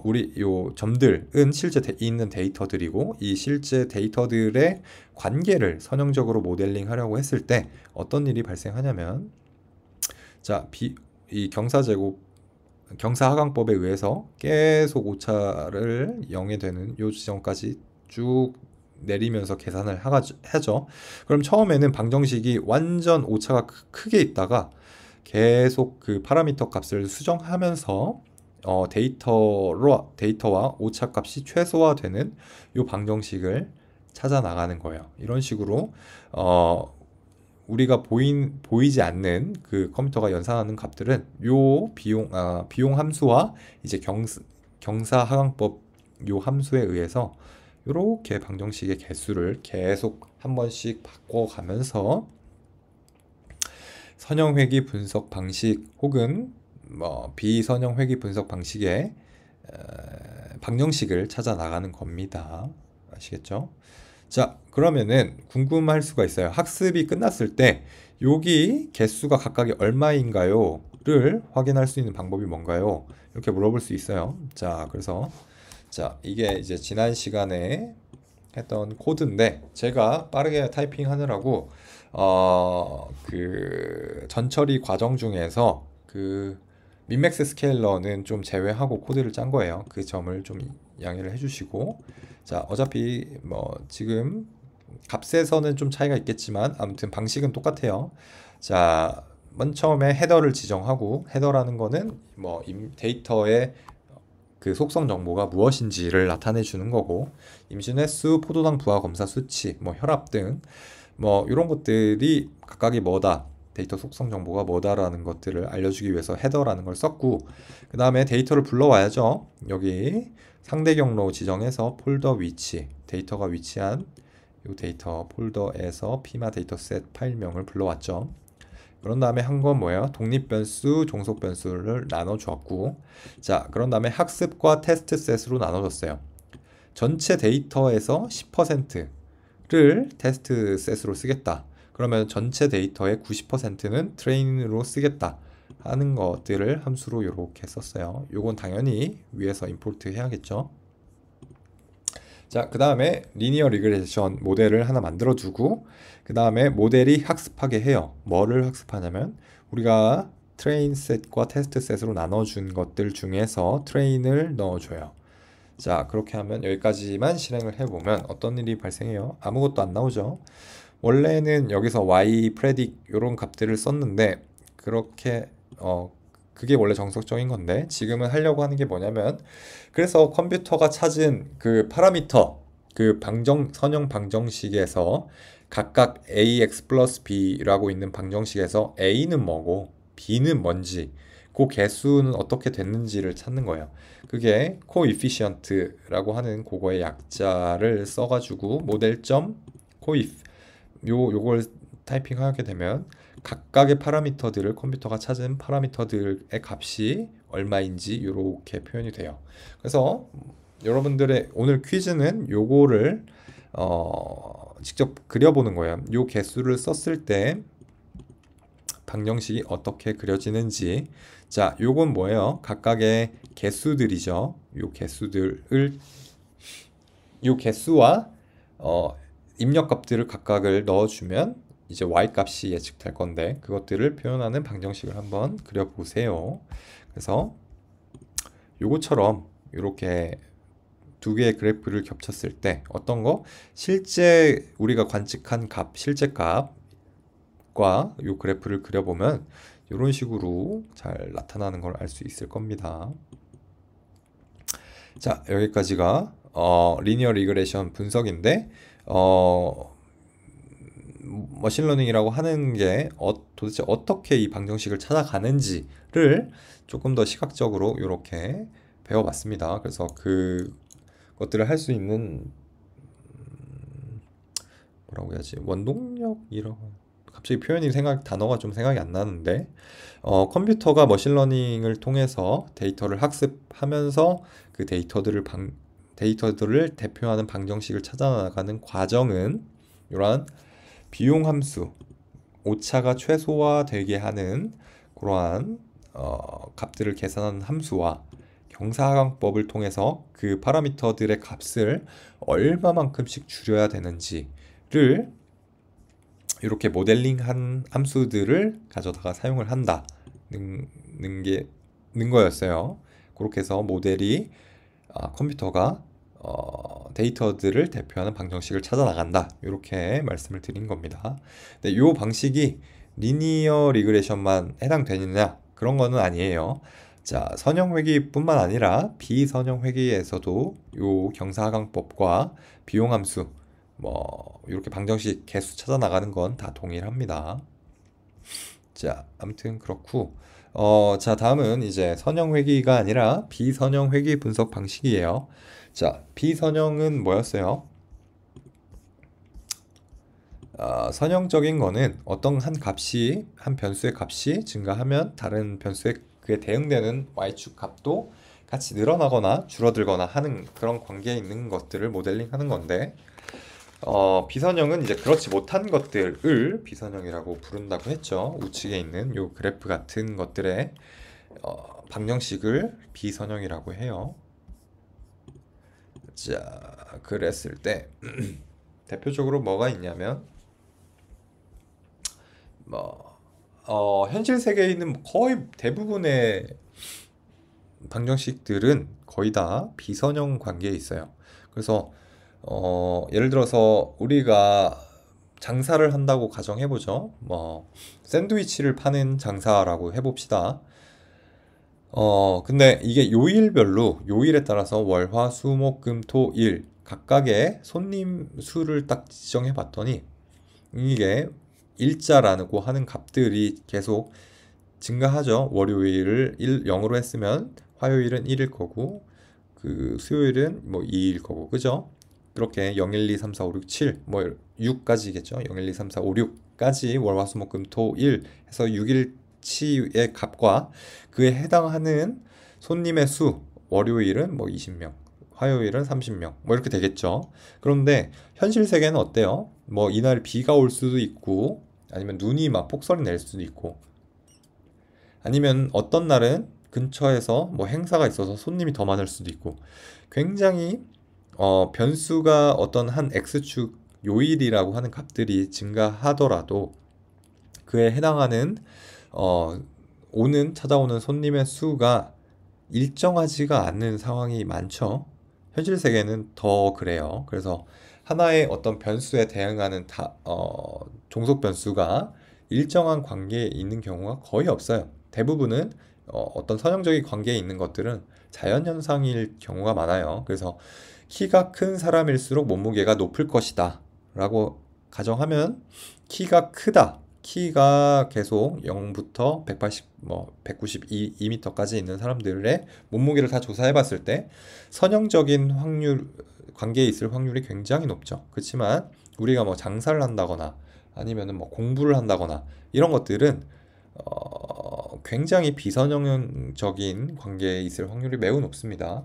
우리 요 점들은 실제 있는 데이터들이고 이 실제 데이터들의 관계를 선형적으로 모델링 하려고 했을 때 어떤 일이 발생하냐면 자, 이 경사하강법에 의해서 계속 오차를 0에 되는 요 지점까지 쭉 내리면서 계산을 하죠. 그럼 처음에는 방정식이 완전 오차가 크게 있다가 계속 그 파라미터 값을 수정하면서 데이터와 오차 값이 최소화되는 이 방정식을 찾아 나가는 거예요. 이런 식으로 우리가 보이지 않는 그 컴퓨터가 연산하는 값들은 요 비용 함수와 이제 경사하강법 요 함수에 의해서 이렇게 방정식의 개수를 계속 한 번씩 바꿔가면서 선형회귀 분석 방식 혹은 비선형회귀 분석 방식의 방정식을 찾아 나가는 겁니다. 아시겠죠? 자, 그러면은 궁금할 수가 있어요. 학습이 끝났을 때 여기 개수가 각각이 얼마인가요? 를 확인할 수 있는 방법이 뭔가요? 이렇게 물어볼 수 있어요. 자, 그래서 자, 이게 이제 지난 시간에 했던 코드인데 제가 빠르게 타이핑 하느라고 그 전처리 과정 중에서 그 민맥스 스케일러는 좀 제외하고 코드를 짠 거예요. 그 점을 좀 양해를 해주시고 자, 어차피 뭐 지금 값에서는 좀 차이가 있겠지만 아무튼 방식은 똑같아요. 자, 맨 처음에 헤더를 지정하고 헤더라는 거는 뭐 데이터의 그 속성 정보가 무엇인지를 나타내 주는 거고 임신 횟수, 포도당 부하 검사 수치, 뭐 혈압 등 뭐 이런 것들이 각각이 뭐다, 데이터 속성 정보가 뭐다라는 것들을 알려주기 위해서 헤더라는 걸 썼고 그 다음에 데이터를 불러와야죠. 여기 상대 경로 지정해서 폴더 위치, 데이터가 위치한 이 데이터 폴더에서 피마 데이터셋 파일명을 불러왔죠. 그런 다음에 한 건 뭐예요? 독립변수, 종속변수를 나눠주었고 자, 그런 다음에 학습과 테스트 셋으로 나눠줬어요. 전체 데이터에서 10%를 테스트 셋으로 쓰겠다. 그러면 전체 데이터의 90%는 트레인으로 쓰겠다 하는 것들을 함수로 이렇게 썼어요. 요건 당연히 위에서 임포트 해야겠죠. 자, 그 다음에 리니어 리그레션 모델을 하나 만들어 두고 그 다음에 모델이 학습하게 해요. 뭐를 학습하냐면 우리가 트레인 셋과 테스트 셋으로 나눠준 것들 중에서 트레인을 넣어줘요. 자, 그렇게 하면 여기까지만 실행을 해보면 어떤 일이 발생해요? 아무것도 안 나오죠. 원래는 여기서 y predict 이런 값들을 썼는데 그렇게 그게 원래 정석적인 건데 지금은 하려고 하는 게 뭐냐면 그래서 컴퓨터가 찾은 그 파라미터 그 선형 방정식에서 각각 ax 플러스 b라고 있는 방정식에서 a는 뭐고 b는 뭔지 그 개수는 어떻게 됐는지를 찾는 거예요. 그게 coefficient라고 하는 그거의 약자를 써가지고 모델점 coef 요걸 타이핑하게 되면 각각의 파라미터들을 컴퓨터가 찾은 파라미터들의 값이 얼마인지 이렇게 표현이 돼요. 그래서 여러분들의 오늘 퀴즈는 요거를 직접 그려보는 거예요. 요 개수를 썼을 때 방정식이 어떻게 그려지는지. 자, 요건 뭐예요? 각각의 개수들이죠. 요 개수와 입력값들을 각각을 넣어주면 이제 y 값이 예측될 건데 그것들을 표현하는 방정식을 한번 그려보세요. 그래서 요거처럼 이렇게 두 개의 그래프를 겹쳤을 때 어떤 거? 실제 우리가 관측한 실제 값과 요 그래프를 그려보면 이런 식으로 잘 나타나는 걸 알 수 있을 겁니다. 자, 여기까지가 리니어 리그레션 분석인데 머신러닝이라고 하는 게 도대체 어떻게 이 방정식을 찾아가는지를 조금 더 시각적으로 이렇게 배워봤습니다. 그래서 그것들을 할 수 있는 뭐라고 해야지 원동력이라고 갑자기 단어가 좀 생각이 안 나는데 컴퓨터가 머신러닝을 통해서 데이터를 학습하면서 그 데이터들을 대표하는 방정식을 찾아나가는 과정은 이러한 비용함수, 오차가 최소화되게 하는 그러한 값들을 계산하는 함수와 경사하강법을 통해서 그 파라미터들의 값을 얼마만큼씩 줄여야 되는지를 이렇게 모델링한 함수들을 가져다가 사용을 한다는 거였어요. 그렇게 해서 컴퓨터가 데이터들을 대표하는 방정식을 찾아 나간다. 이렇게 말씀을 드린 겁니다. 근데 이 방식이 리니어 리그레션만 해당되느냐? 그런 거는 아니에요. 자, 선형 회귀뿐만 아니라 비선형 회귀에서도 이 경사하강법과 비용함수 이렇게 방정식 개수 찾아 나가는 건 다 동일합니다. 자, 아무튼 그렇고 자, 다음은 이제 선형 회귀가 아니라 비선형 회귀 분석 방식이에요. 자, 비선형은 뭐였어요? 선형적인 거는 어떤 한 변수의 값이 증가하면 다른 변수에 그에 대응되는 y축 값도 같이 늘어나거나 줄어들거나 하는 그런 관계에 있는 것들을 모델링하는 건데 비선형은 이제 그렇지 못한 것들을 비선형이라고 부른다고 했죠. 우측에 있는 요 그래프 같은 것들의 방정식을 비선형이라고 해요. 자, 그랬을 때 대표적으로 뭐가 있냐면 현실 세계에 있는 거의 대부분의 방정식들은 거의 다 비선형 관계에 있어요. 그래서 예를 들어서 우리가 장사를 한다고 가정해보죠. 샌드위치를 파는 장사라고 해봅시다. 근데 이게 요일에 따라서 월, 화, 수, 목, 금, 토, 일 각각의 손님 수를 딱 지정해 봤더니 이게 일자라고 하는 값들이 계속 증가하죠. 월요일을 0으로 했으면 화요일은 1일 거고 그 수요일은 2일 거고 그죠? 그렇게 0, 1, 2, 3, 4, 5, 6, 7 6까지겠죠. 0, 1, 2, 3, 4, 5, 6까지 월, 화, 수, 목, 금, 토, 일 해서 6일치의 값과 그에 해당하는 손님의 수 월요일은 20명 화요일은 30명 이렇게 되겠죠. 그런데 현실 세계는 어때요? 이날 비가 올 수도 있고 아니면 눈이 폭설이 낼 수도 있고 아니면 어떤 날은 근처에서 행사가 있어서 손님이 더 많을 수도 있고 굉장히 변수가 어떤 한 x축 요일이라고 하는 값들이 증가하더라도 그에 해당하는 찾아오는 손님의 수가 일정하지가 않는 상황이 많죠. 현실 세계는 더 그래요. 그래서 하나의 어떤 변수에 대응하는 종속 변수가 일정한 관계에 있는 경우가 거의 없어요. 대부분은 어떤 선형적인 관계에 있는 것들은 자연현상일 경우가 많아요. 그래서 키가 큰 사람일수록 몸무게가 높을 것이다 라고 가정하면 키가 크다. 키가 계속 0부터 180, 192m까지 있는 사람들의 몸무게를 다 조사해 봤을 때 선형적인 관계에 있을 확률이 굉장히 높죠. 그렇지만 우리가 뭐 장사를 한다거나 아니면은 뭐 공부를 한다거나 이런 것들은 굉장히 비선형적인 관계에 있을 확률이 매우 높습니다.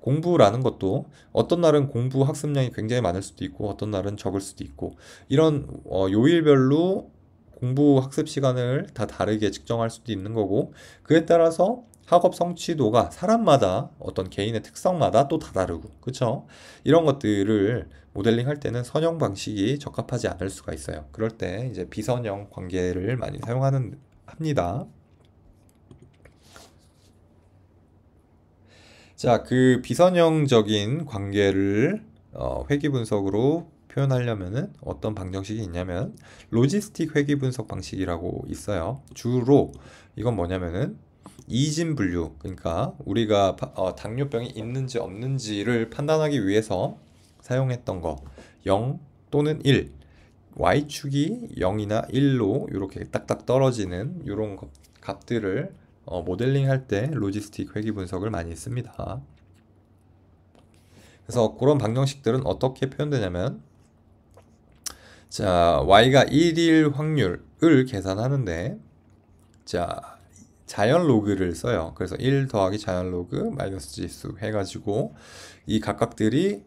공부라는 것도 어떤 날은 공부 학습량이 굉장히 많을 수도 있고 어떤 날은 적을 수도 있고 이런 요일별로 공부 학습 시간을 다 다르게 측정할 수도 있는 거고 그에 따라서 학업 성취도가 사람마다 어떤 개인의 특성마다 또 다 다르고 그쵸? 이런 것들을 모델링 할 때는 선형 방식이 적합하지 않을 수가 있어요. 그럴 때 이제 비선형 관계를 많이 합니다. 자, 그 비선형적인 관계를 회귀 분석으로 표현하려면은 어떤 방정식이 있냐면 로지스틱 회귀 분석 방식이라고 있어요. 주로 이건 뭐냐면은 이진 분류, 그러니까 우리가 당뇨병이 있는지 없는지를 판단하기 위해서 사용했던 거 0 또는 1, y축이 0이나 1로 이렇게 딱딱 떨어지는 이런 값들을 모델링 할 때 로지스틱 회귀 분석을 많이 씁니다. 그래서 그런 방정식들은 어떻게 표현되냐면 자, y가 1일 확률을 계산하는데 자, 자연 로그를 써요. 그래서 1 더하기 자연 로그 마이너스 지수 해가지고 이 각각들이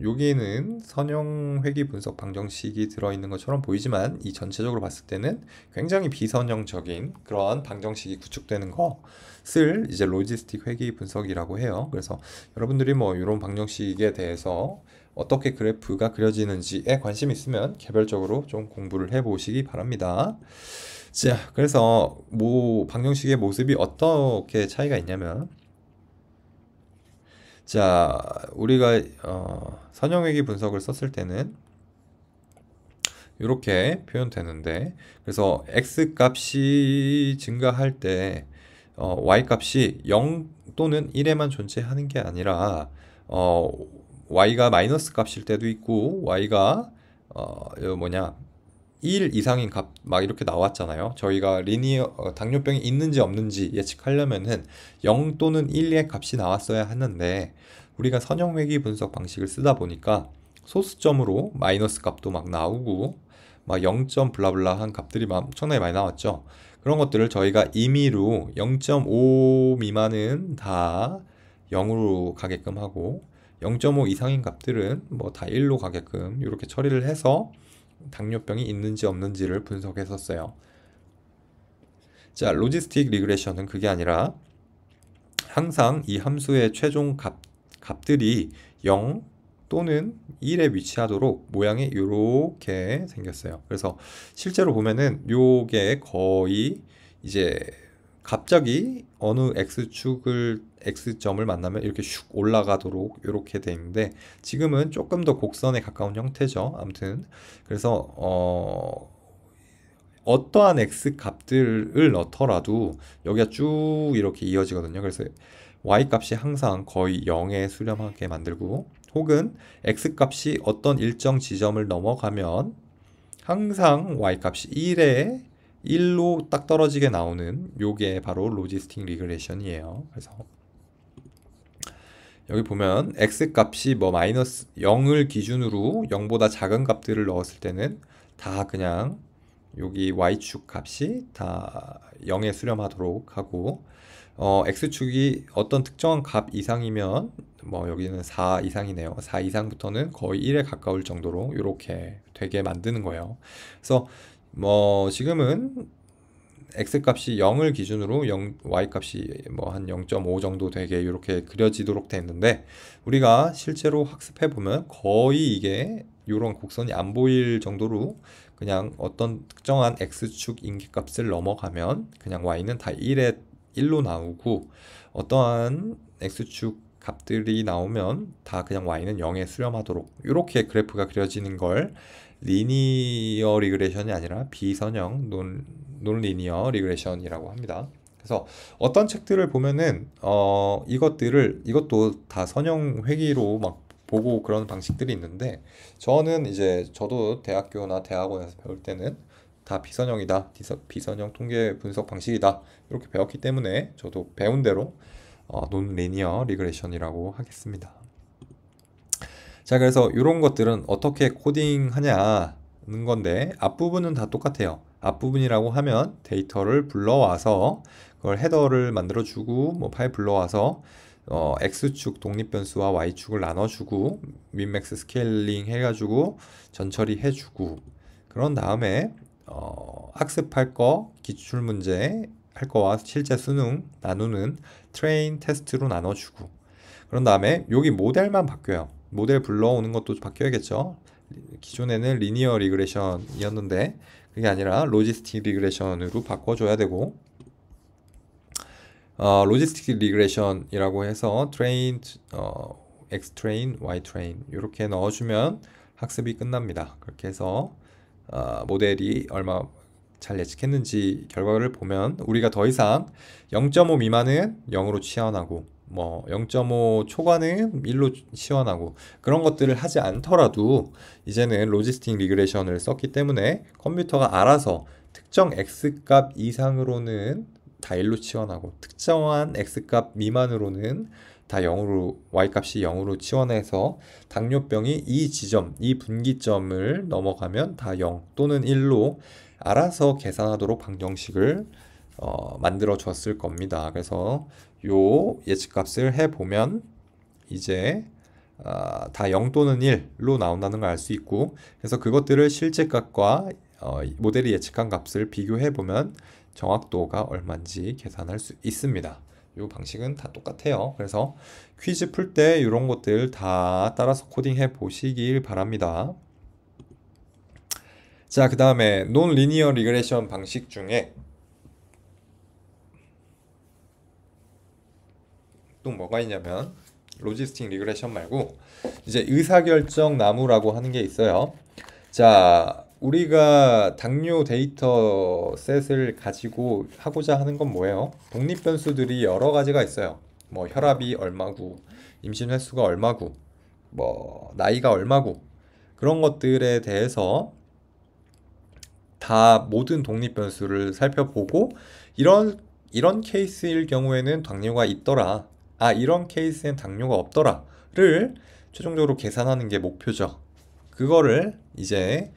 여기는 선형 회귀 분석 방정식이 들어있는 것처럼 보이지만 이 전체적으로 봤을 때는 굉장히 비선형적인 그러한 방정식이 구축되는 것을 이제 로지스틱 회귀 분석이라고 해요. 그래서 여러분들이 뭐 이런 방정식에 대해서 어떻게 그래프가 그려지는지에 관심 있으면 개별적으로 좀 공부를 해 보시기 바랍니다. 자, 그래서 방정식의 모습이 어떻게 차이가 있냐면 자, 우리가 선형회귀 분석을 썼을 때는 이렇게 표현되는데 그래서 x 값이 증가할 때 y 값이 0 또는 1에만 존재하는 게 아니라 y가 마이너스 값일 때도 있고 y가 이거 뭐냐 1 이상인 값 막 이렇게 나왔잖아요. 저희가 당뇨병이 있는지 없는지 예측하려면은 0 또는 1의 값이 나왔어야 하는데 우리가 선형회귀 분석 방식을 쓰다 보니까 소수점으로 마이너스 값도 막 나오고 막 0. 블라블라 한 값들이 엄청나게 많이 나왔죠. 그런 것들을 저희가 임의로 0.5 미만은 다 0으로 가게끔 하고 0.5 이상인 값들은 뭐 다 1로 가게끔 이렇게 처리를 해서 당뇨병이 있는지 없는지를 분석했었어요. 자, 로지스틱 리그레션은 그게 아니라 항상 이 함수의 최종 값들이 0 또는 1에 위치하도록 모양이 이렇게 생겼어요. 그래서 실제로 보면은 요게 거의 이제 갑자기 어느 x점을 만나면 이렇게 슉 올라가도록 이렇게 돼 있는데 지금은 조금 더 곡선에 가까운 형태죠. 아무튼 그래서 어떠한 x 값들을 넣더라도 여기가 쭉 이렇게 이어지거든요. 그래서 y 값이 항상 거의 0에 수렴하게 만들고 혹은 x 값이 어떤 일정 지점을 넘어가면 항상 y 값이 1로 딱 떨어지게 나오는 요게 바로 로지스틱 리그레션이에요. 그래서 여기 보면 x 값이 뭐 마이너스 0을 기준으로 0보다 작은 값들을 넣었을 때는 다 그냥 여기 y축 값이 다 0에 수렴하도록 하고 x축이 어떤 특정한 값 이상이면 뭐 여기는 4 이상이네요. 4 이상부터는 거의 1에 가까울 정도로 이렇게 되게 만드는 거예요. 그래서 뭐 지금은 x 값이 0을 기준으로 y 값이 뭐 한 0.5 정도 되게 이렇게 그려지도록 돼 있는데 우리가 실제로 학습해 보면 거의 이게 이런 곡선이 안 보일 정도로 그냥 어떤 특정한 x축 인기값을 넘어가면 그냥 y는 다 1로 나오고 어떠한 x축 값들이 나오면 다 그냥 y는 0에 수렴하도록 이렇게 그래프가 그려지는 걸 리니어 리그레션이 아니라 비선형 논리니어 리그레션이라고 합니다. 그래서 어떤 책들을 보면은 이것도 다 선형 회귀로 막 보고 그런 방식들이 있는데 저도 대학교나 대학원에서 배울 때는 다 비선형이다, 비선형 통계 분석 방식이다 이렇게 배웠기 때문에 저도 배운 대로 논리니어 리그레션이라고 하겠습니다. 자, 그래서 이런 것들은 어떻게 코딩하냐는 건데 앞부분은 다 똑같아요. 앞부분이라고 하면 데이터를 불러와서 그걸 헤더를 만들어주고 뭐 파일 불러와서 X축 독립변수와 Y축을 나눠주고 민맥스 스케일링 해가지고 전처리 해주고 그런 다음에 학습할 거 기출문제 할 거와 실제 수능 나누는 트레인 테스트로 나눠주고 그런 다음에 여기 모델만 바뀌어요. 모델 불러오는 것도 바뀌어야겠죠. 기존에는 리니어 리그레션이었는데 그게 아니라 로지스틱 리그레션으로 바꿔줘야 되고 로지스틱 리그레션이라고 해서 트레인, X 트레인, Y 트레인 이렇게 넣어주면 학습이 끝납니다. 그렇게 해서 모델이 얼마 잘 예측했는지 결과를 보면 우리가 더 이상 0.5 미만은 0으로 치환하고 뭐 0.5 초과는 1로 치환하고 그런 것들을 하지 않더라도 이제는 로지스틱 리그레션을 썼기 때문에 컴퓨터가 알아서 특정 X값 이상으로는 다 1로 치환하고 특정한 X값 미만으로는 다 0으로 Y값이 0으로 치환해서 당뇨병이 이 지점, 이 분기점을 넘어가면 다 0 또는 1로 알아서 계산하도록 방정식을 만들어 줬을 겁니다. 그래서 요 예측값을 해보면 이제 다 0 또는 1로 나온다는 걸 알 수 있고 그래서 그것들을 실제 값과 모델이 예측한 값을 비교해보면 정확도가 얼마인지 계산할 수 있습니다. 이 방식은 다 똑같아요. 그래서 퀴즈 풀 때 이런 것들 다 따라서 코딩해 보시길 바랍니다. 자, 그 다음에 논리니어 리그레션 방식 중에 또 뭐가 있냐면 로지스틱 리그레션 말고 이제 의사결정 나무라고 하는 게 있어요. 자, 우리가 당뇨 데이터 셋을 가지고 하고자 하는 건 뭐예요? 독립변수들이 여러 가지가 있어요. 뭐 혈압이 얼마고 임신 횟수가 얼마고 뭐 나이가 얼마고 그런 것들에 대해서 다 모든 독립변수를 살펴보고 이런 케이스일 경우에는 당뇨가 있더라. 이런 케이스엔 당뇨가 없더라를 최종적으로 계산하는 게 목표죠. 그거를 이제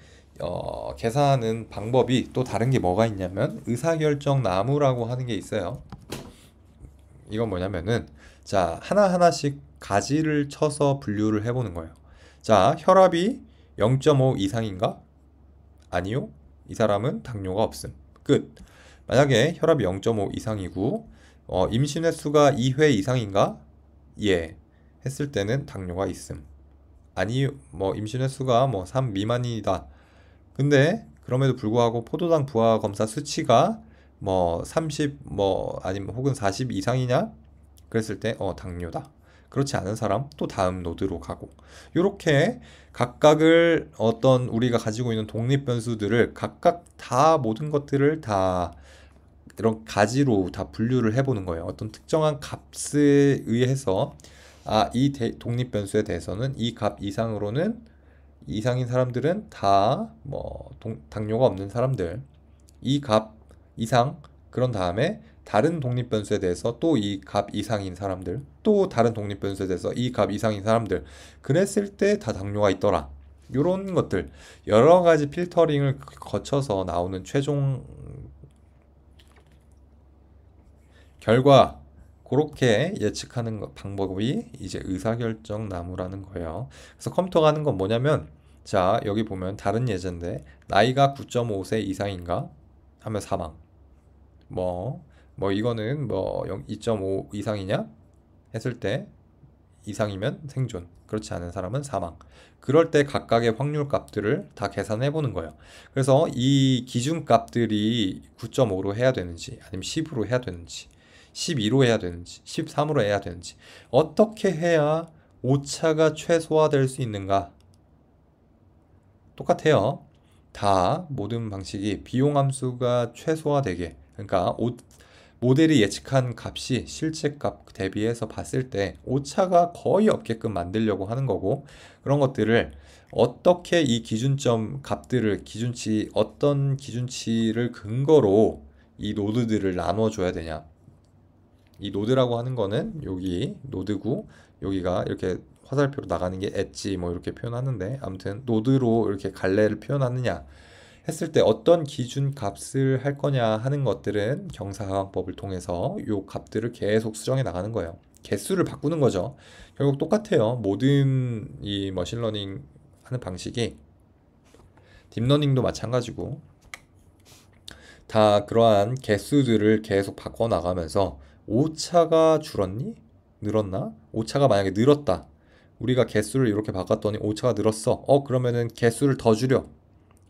계산하는 방법이 또 다른 게 뭐가 있냐면 의사결정 나무라고 하는 게 있어요. 이건 뭐냐면은 자, 하나하나씩 가지를 쳐서 분류를 해보는 거예요. 자, 혈압이 0.5 이상인가? 아니요. 이 사람은 당뇨가 없음. 끝. 만약에 혈압이 0.5 이상이고 임신 횟수가 2회 이상인가? 예. 했을 때는 당뇨가 있음. 아니 뭐 임신 횟수가 뭐 3 미만이다. 근데 그럼에도 불구하고 포도당 부하 검사 수치가 뭐 30 뭐 아니면 혹은 40 이상이냐? 그랬을 때 당뇨다. 그렇지 않은 사람 또 다음 노드로 가고 이렇게 각각을 어떤 우리가 가지고 있는 독립 변수들을 각각 다 모든 것들을 다 이런 가지로 다 분류를 해보는 거예요. 어떤 특정한 값에 의해서 이 독립 변수에 대해서는 이 값 이상으로는 이상인 사람들은 다 뭐 당뇨가 없는 사람들 이 값 이상 그런 다음에 다른 독립 변수에 대해서 또 이 값 이상인 사람들 또 다른 독립 변수에 대해서 이 값 이상인 사람들 그랬을 때 다 당뇨가 있더라. 이런 것들 여러 가지 필터링을 거쳐서 나오는 최종 결과 그렇게 예측하는 방법이 이제 의사결정 나무라는 거예요. 그래서 컴퓨터가 하는 건 뭐냐면 자, 여기 보면 다른 예제인데 나이가 9.5세 이상인가 하면 사망. 뭐 이거는 뭐 2.5 이상이냐 했을 때 이상이면 생존. 그렇지 않은 사람은 사망. 그럴 때 각각의 확률 값들을 다 계산해 보는 거예요. 그래서 이 기준 값들이 9.5로 해야 되는지 아니면 10으로 해야 되는지 12로 해야 되는지 13으로 해야 되는지 어떻게 해야 오차가 최소화될 수 있는가? 똑같아요. 다 모든 방식이 비용함수가 최소화되게, 그러니까 모델이 예측한 값이 실제 값 대비해서 봤을 때 오차가 거의 없게끔 만들려고 하는 거고, 그런 것들을 어떻게 이 기준점 값들을 어떤 기준치를 근거로 이 노드들을 나눠줘야 되냐. 이 노드라고 하는 거는 여기 노드고, 여기가 이렇게 화살표로 나가는 게 엣지 뭐 이렇게 표현하는데, 아무튼 노드로 이렇게 갈래를 표현하느냐 했을 때 어떤 기준 값을 할 거냐 하는 것들은 경사하강법을 통해서 요 값들을 계속 수정해 나가는 거예요. 개수를 바꾸는 거죠. 결국 똑같아요. 모든 이 머신러닝 하는 방식이, 딥러닝도 마찬가지고, 다 그러한 개수들을 계속 바꿔 나가면서 오차가 줄었니? 늘었나? 오차가 만약에 늘었다. 우리가 개수를 이렇게 바꿨더니 오차가 늘었어. 그러면은 개수를 더 줄여.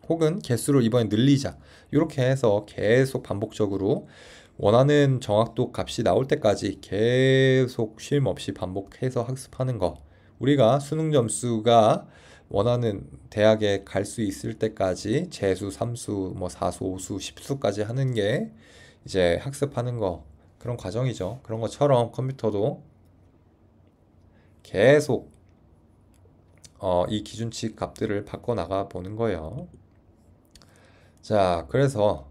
혹은 개수를 이번에 늘리자. 이렇게 해서 계속 반복적으로 원하는 정확도 값이 나올 때까지 계속 쉼 없이 반복해서 학습하는 거. 우리가 수능 점수가 원하는 대학에 갈 수 있을 때까지 재수, 삼수, 뭐 사수, 오수, 십수까지 하는 게 이제 학습하는 거, 그런 과정이죠. 그런 것처럼 컴퓨터도 계속 이 기준치 값들을 바꿔 나가 보는 거예요. 자, 그래서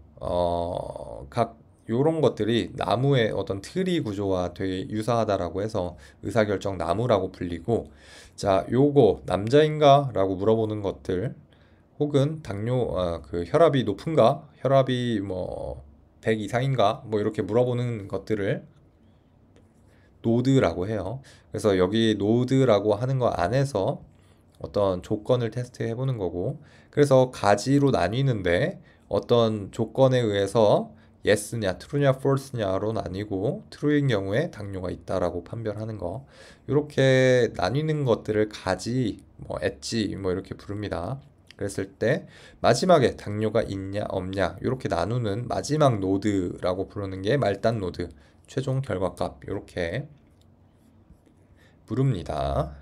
각 요런 것들이 나무의 어떤 트리 구조와 되게 유사하다라고 해서 의사결정 나무라고 불리고, 자, 요거 남자인가? 라고 물어보는 것들, 혹은 그 혈압이 높은가? 혈압이 뭐 100 이상인가? 뭐 이렇게 물어보는 것들을 노드라고 해요. 그래서 여기 노드라고 하는 거 안에서 어떤 조건을 테스트해 보는 거고, 그래서 가지로 나뉘는데 어떤 조건에 의해서 yes냐, true냐, false냐로 나뉘고, true인 경우에 당뇨가 있다라고 판별하는 거, 이렇게 나뉘는 것들을 가지, 뭐 엣지 뭐 이렇게 부릅니다. 그랬을 때 마지막에 당뇨가 있냐 없냐 이렇게 나누는 마지막 노드라고 부르는 게 말단 노드, 최종 결과값 이렇게 부릅니다.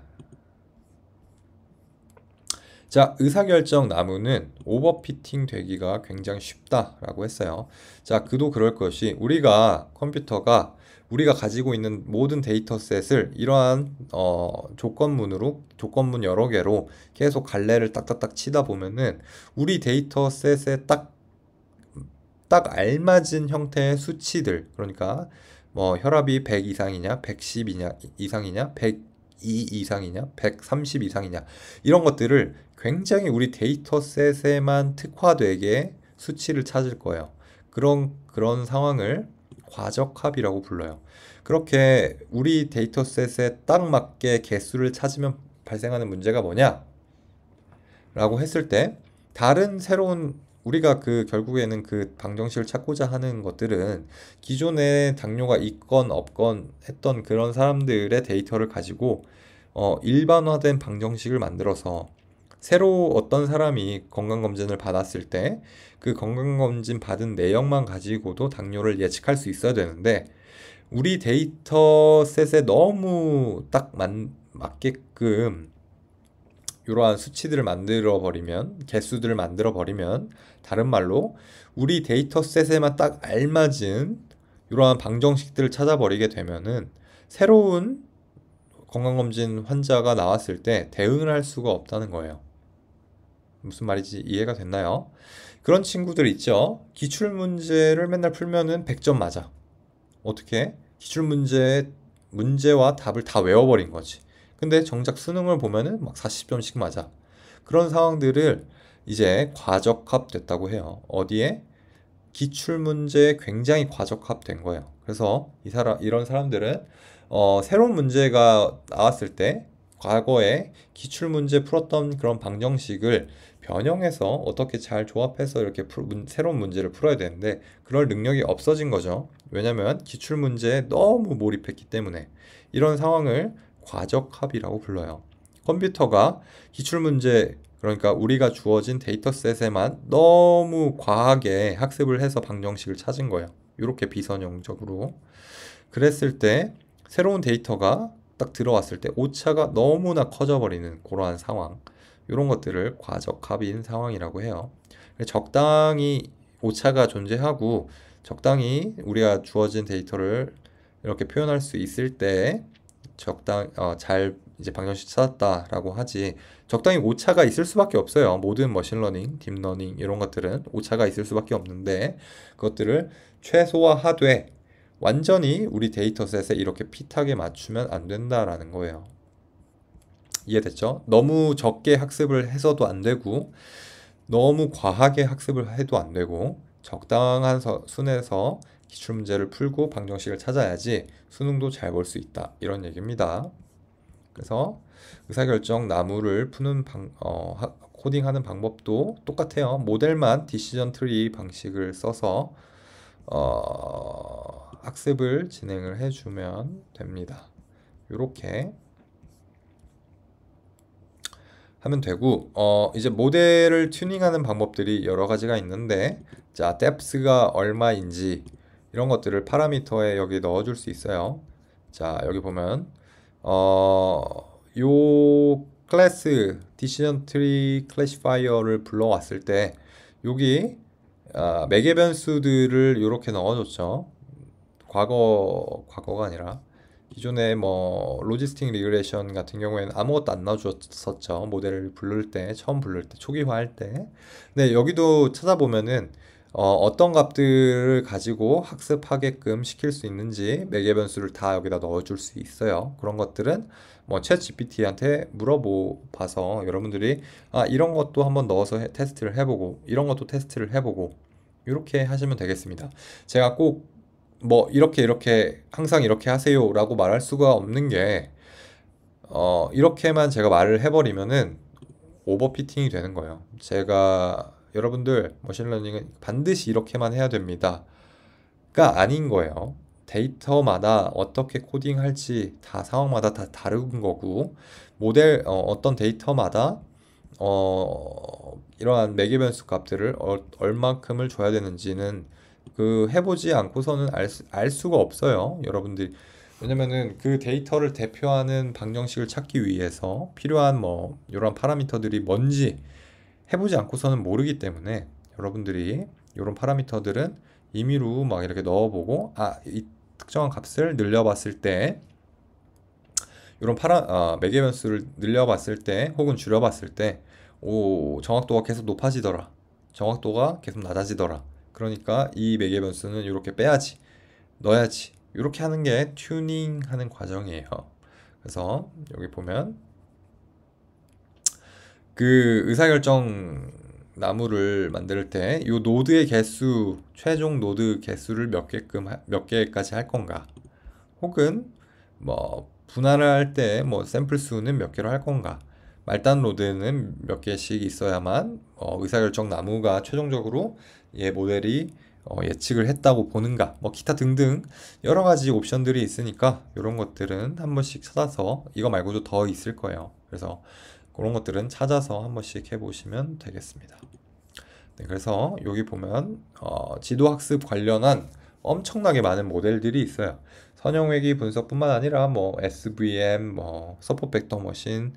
자, 의사결정 나무는 오버피팅 되기가 굉장히 쉽다라고 했어요. 자, 그도 그럴 것이, 컴퓨터가 우리가 가지고 있는 모든 데이터셋을 이러한 조건문 여러 개로 계속 갈래를 딱딱딱 치다 보면은 우리 데이터셋에 딱 알맞은 형태의 수치들, 그러니까 뭐 혈압이 100 이상이냐, 110 이상이냐, 102 이상이냐, 130 이상이냐, 이런 것들을 굉장히 우리 데이터셋에만 특화되게 수치를 찾을 거예요. 그런 상황을 과적합이라고 불러요. 그렇게 우리 데이터셋에 딱 맞게 개수를 찾으면 발생하는 문제가 뭐냐? 라고 했을 때, 다른 새로운, 우리가 결국에는 그 방정식을 찾고자 하는 것들은 기존에 당뇨가 있건 없건 했던 그런 사람들의 데이터를 가지고 일반화된 방정식을 만들어서 새로 어떤 사람이 건강검진을 받았을 때 그 건강검진 받은 내용만 가지고도 당뇨를 예측할 수 있어야 되는데, 우리 데이터셋에 너무 딱 맞게끔 이러한 수치들을 만들어 버리면, 개수들을 만들어 버리면, 다른 말로 우리 데이터셋에만 딱 알맞은 이러한 방정식들을 찾아버리게 되면은 새로운 건강검진 환자가 나왔을 때 대응을 할 수가 없다는 거예요. 무슨 말인지 이해가 됐나요? 그런 친구들 있죠. 기출문제를 맨날 풀면은 100점 맞아. 어떻게? 문제와 답을 다 외워버린 거지. 근데 정작 수능을 보면은 막 40점씩 맞아. 그런 상황들을 이제 과적합됐다고 해요. 어디에? 기출문제에 굉장히 과적합된 거예요. 그래서 이런 사람들은 새로운 문제가 나왔을 때 과거에 기출문제 풀었던 그런 방정식을 변형해서 어떻게 잘 조합해서 이렇게 새로운 문제를 풀어야 되는데, 그럴 능력이 없어진 거죠. 왜냐면 기출문제에 너무 몰입했기 때문에. 이런 상황을 과적합이라고 불러요. 컴퓨터가 기출문제, 그러니까 우리가 주어진 데이터셋에만 너무 과하게 학습을 해서 방정식을 찾은 거예요. 이렇게 비선형적으로. 그랬을 때 새로운 데이터가 딱 들어왔을 때 오차가 너무나 커져버리는 그러한 상황, 이런 것들을 과적 합인 상황이라고 해요. 적당히 오차가 존재하고 적당히 우리가 주어진 데이터를 이렇게 표현할 수 있을 때 잘 이제 방정식 찾았다라고 하지, 적당히 오차가 있을 수밖에 없어요. 모든 머신러닝, 딥러닝 이런 것들은 오차가 있을 수밖에 없는데 그것들을 최소화하되 완전히 우리 데이터셋에 이렇게 핏하게 맞추면 안 된다라는 거예요. 이해됐죠? 너무 적게 학습을 해서도 안 되고 너무 과하게 학습을 해도 안 되고 적당한 순에서 기출문제를 풀고 방정식을 찾아야지 수능도 잘 볼 수 있다, 이런 얘기입니다. 그래서 의사결정 나무를 푸는 코딩하는 방법도 똑같아요. 모델만 디시전 트리 방식을 써서 학습을 진행을 해주면 됩니다. 이렇게 하면 되고, 이제 모델을 튜닝하는 방법들이 여러 가지가 있는데, 자, depth가 얼마인지 이런 것들을 파라미터에 여기 넣어줄 수 있어요. 자, 여기 보면 요 클래스 decision tree classifier를 불러왔을 때 여기 매개 변수들을 이렇게 넣어줬죠. 과거가 아니라 기존에 뭐 로지스틱 리그레이션 같은 경우에는 아무것도 안 넣어줬었죠. 모델을 처음 부를 때, 초기화할 때. 근데 여기도 찾아보면은 어떤 값들을 가지고 학습하게끔 시킬 수 있는지 매개 변수를 다 여기다 넣어줄 수 있어요. 그런 것들은 뭐 챗 GPT한테 물어봐서 여러분들이 이런 것도 한번 넣어서 테스트를 해보고 이런 것도 테스트를 해보고 이렇게 하시면 되겠습니다. 제가 꼭 뭐 이렇게 항상 이렇게 하세요 라고 말할 수가 없는 게 이렇게만 제가 말을 해버리면은 오버피팅이 되는 거예요. 제가 여러분들 머신러닝은 반드시 이렇게만 해야 됩니다가 아닌 거예요. 데이터마다 어떻게 코딩할지 다 상황마다 다 다른 거고, 모델 어떤 데이터마다 이러한 매개 변수 값들을 얼만큼을 줘야 되는지는 해보지 않고서는 알 수가 없어요, 여러분들이. 왜냐면은 그 데이터를 대표하는 방정식을 찾기 위해서 필요한 뭐 이런 파라미터들이 뭔지 해보지 않고서는 모르기 때문에 여러분들이 이런 파라미터들은 임의로 막 이렇게 넣어보고 이 특정한 값을 늘려봤을 때 이런 매개 변수를 늘려봤을 때 혹은 줄여봤을 때 정확도가 계속 높아지더라, 정확도가 계속 낮아지더라, 그러니까 이 매개 변수는 이렇게 빼야지, 넣어야지, 이렇게 하는 게 튜닝 하는 과정이에요. 그래서 여기 보면 그 의사결정 나무를 만들 때 이 노드의 개수, 최종 노드 개수를 몇 개까지 할 건가, 혹은 뭐 분할을 할 때 뭐 샘플 수는 몇 개로 할 건가, 말단 로드는 몇 개씩 있어야만 의사결정 나무가 최종적으로 얘 모델이 예측을 했다고 보는가, 뭐 기타 등등 여러 가지 옵션들이 있으니까 이런 것들은 한 번씩 찾아서, 이거 말고도 더 있을 거예요. 그래서 그런 것들은 찾아서 한 번씩 해보시면 되겠습니다. 네, 그래서 여기 보면 지도학습 관련한 엄청나게 많은 모델들이 있어요. 선형회귀 분석뿐만 아니라 뭐 SVM, 뭐 서포트 벡터 머신,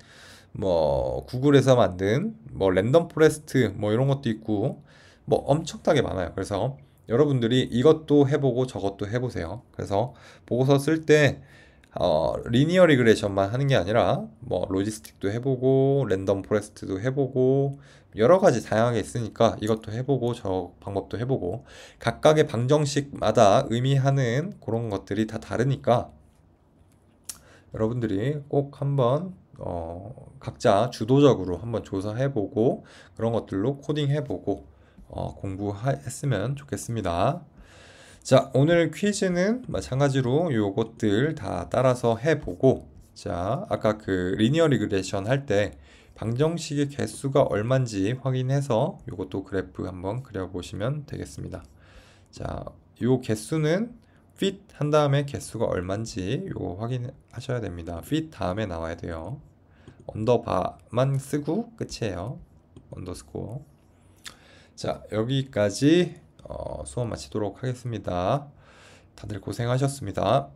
뭐 구글에서 만든 뭐 랜덤 포레스트 뭐 이런 것도 있고 뭐 엄청나게 많아요. 그래서 여러분들이 이것도 해보고 저것도 해보세요. 그래서 보고서 쓸 때 리니어 리그레이션만 하는 게 아니라 뭐 로지스틱도 해보고 랜덤 포레스트도 해보고 여러 가지 다양하게 있으니까 이것도 해보고 저 방법도 해보고 각각의 방정식마다 의미하는 그런 것들이 다 다르니까 여러분들이 꼭 한번 각자 주도적으로 한번 조사해보고 그런 것들로 코딩해보고 공부했으면 좋겠습니다. 자, 오늘 퀴즈는 마찬가지로 요것들 다 따라서 해보고, 자, 아까 그 리니어 리그레이션 할 때 방정식의 개수가 얼마인지 확인해서 요것도 그래프 한번 그려보시면 되겠습니다. 자, 요 개수는 fit 한 다음에 개수가 얼마인지 요거 확인하셔야 됩니다. fit 다음에 나와야 돼요. 언더바만 쓰고 끝이에요. 언더스코어. 자, 여기까지 수업 마치도록 하겠습니다. 다들 고생하셨습니다.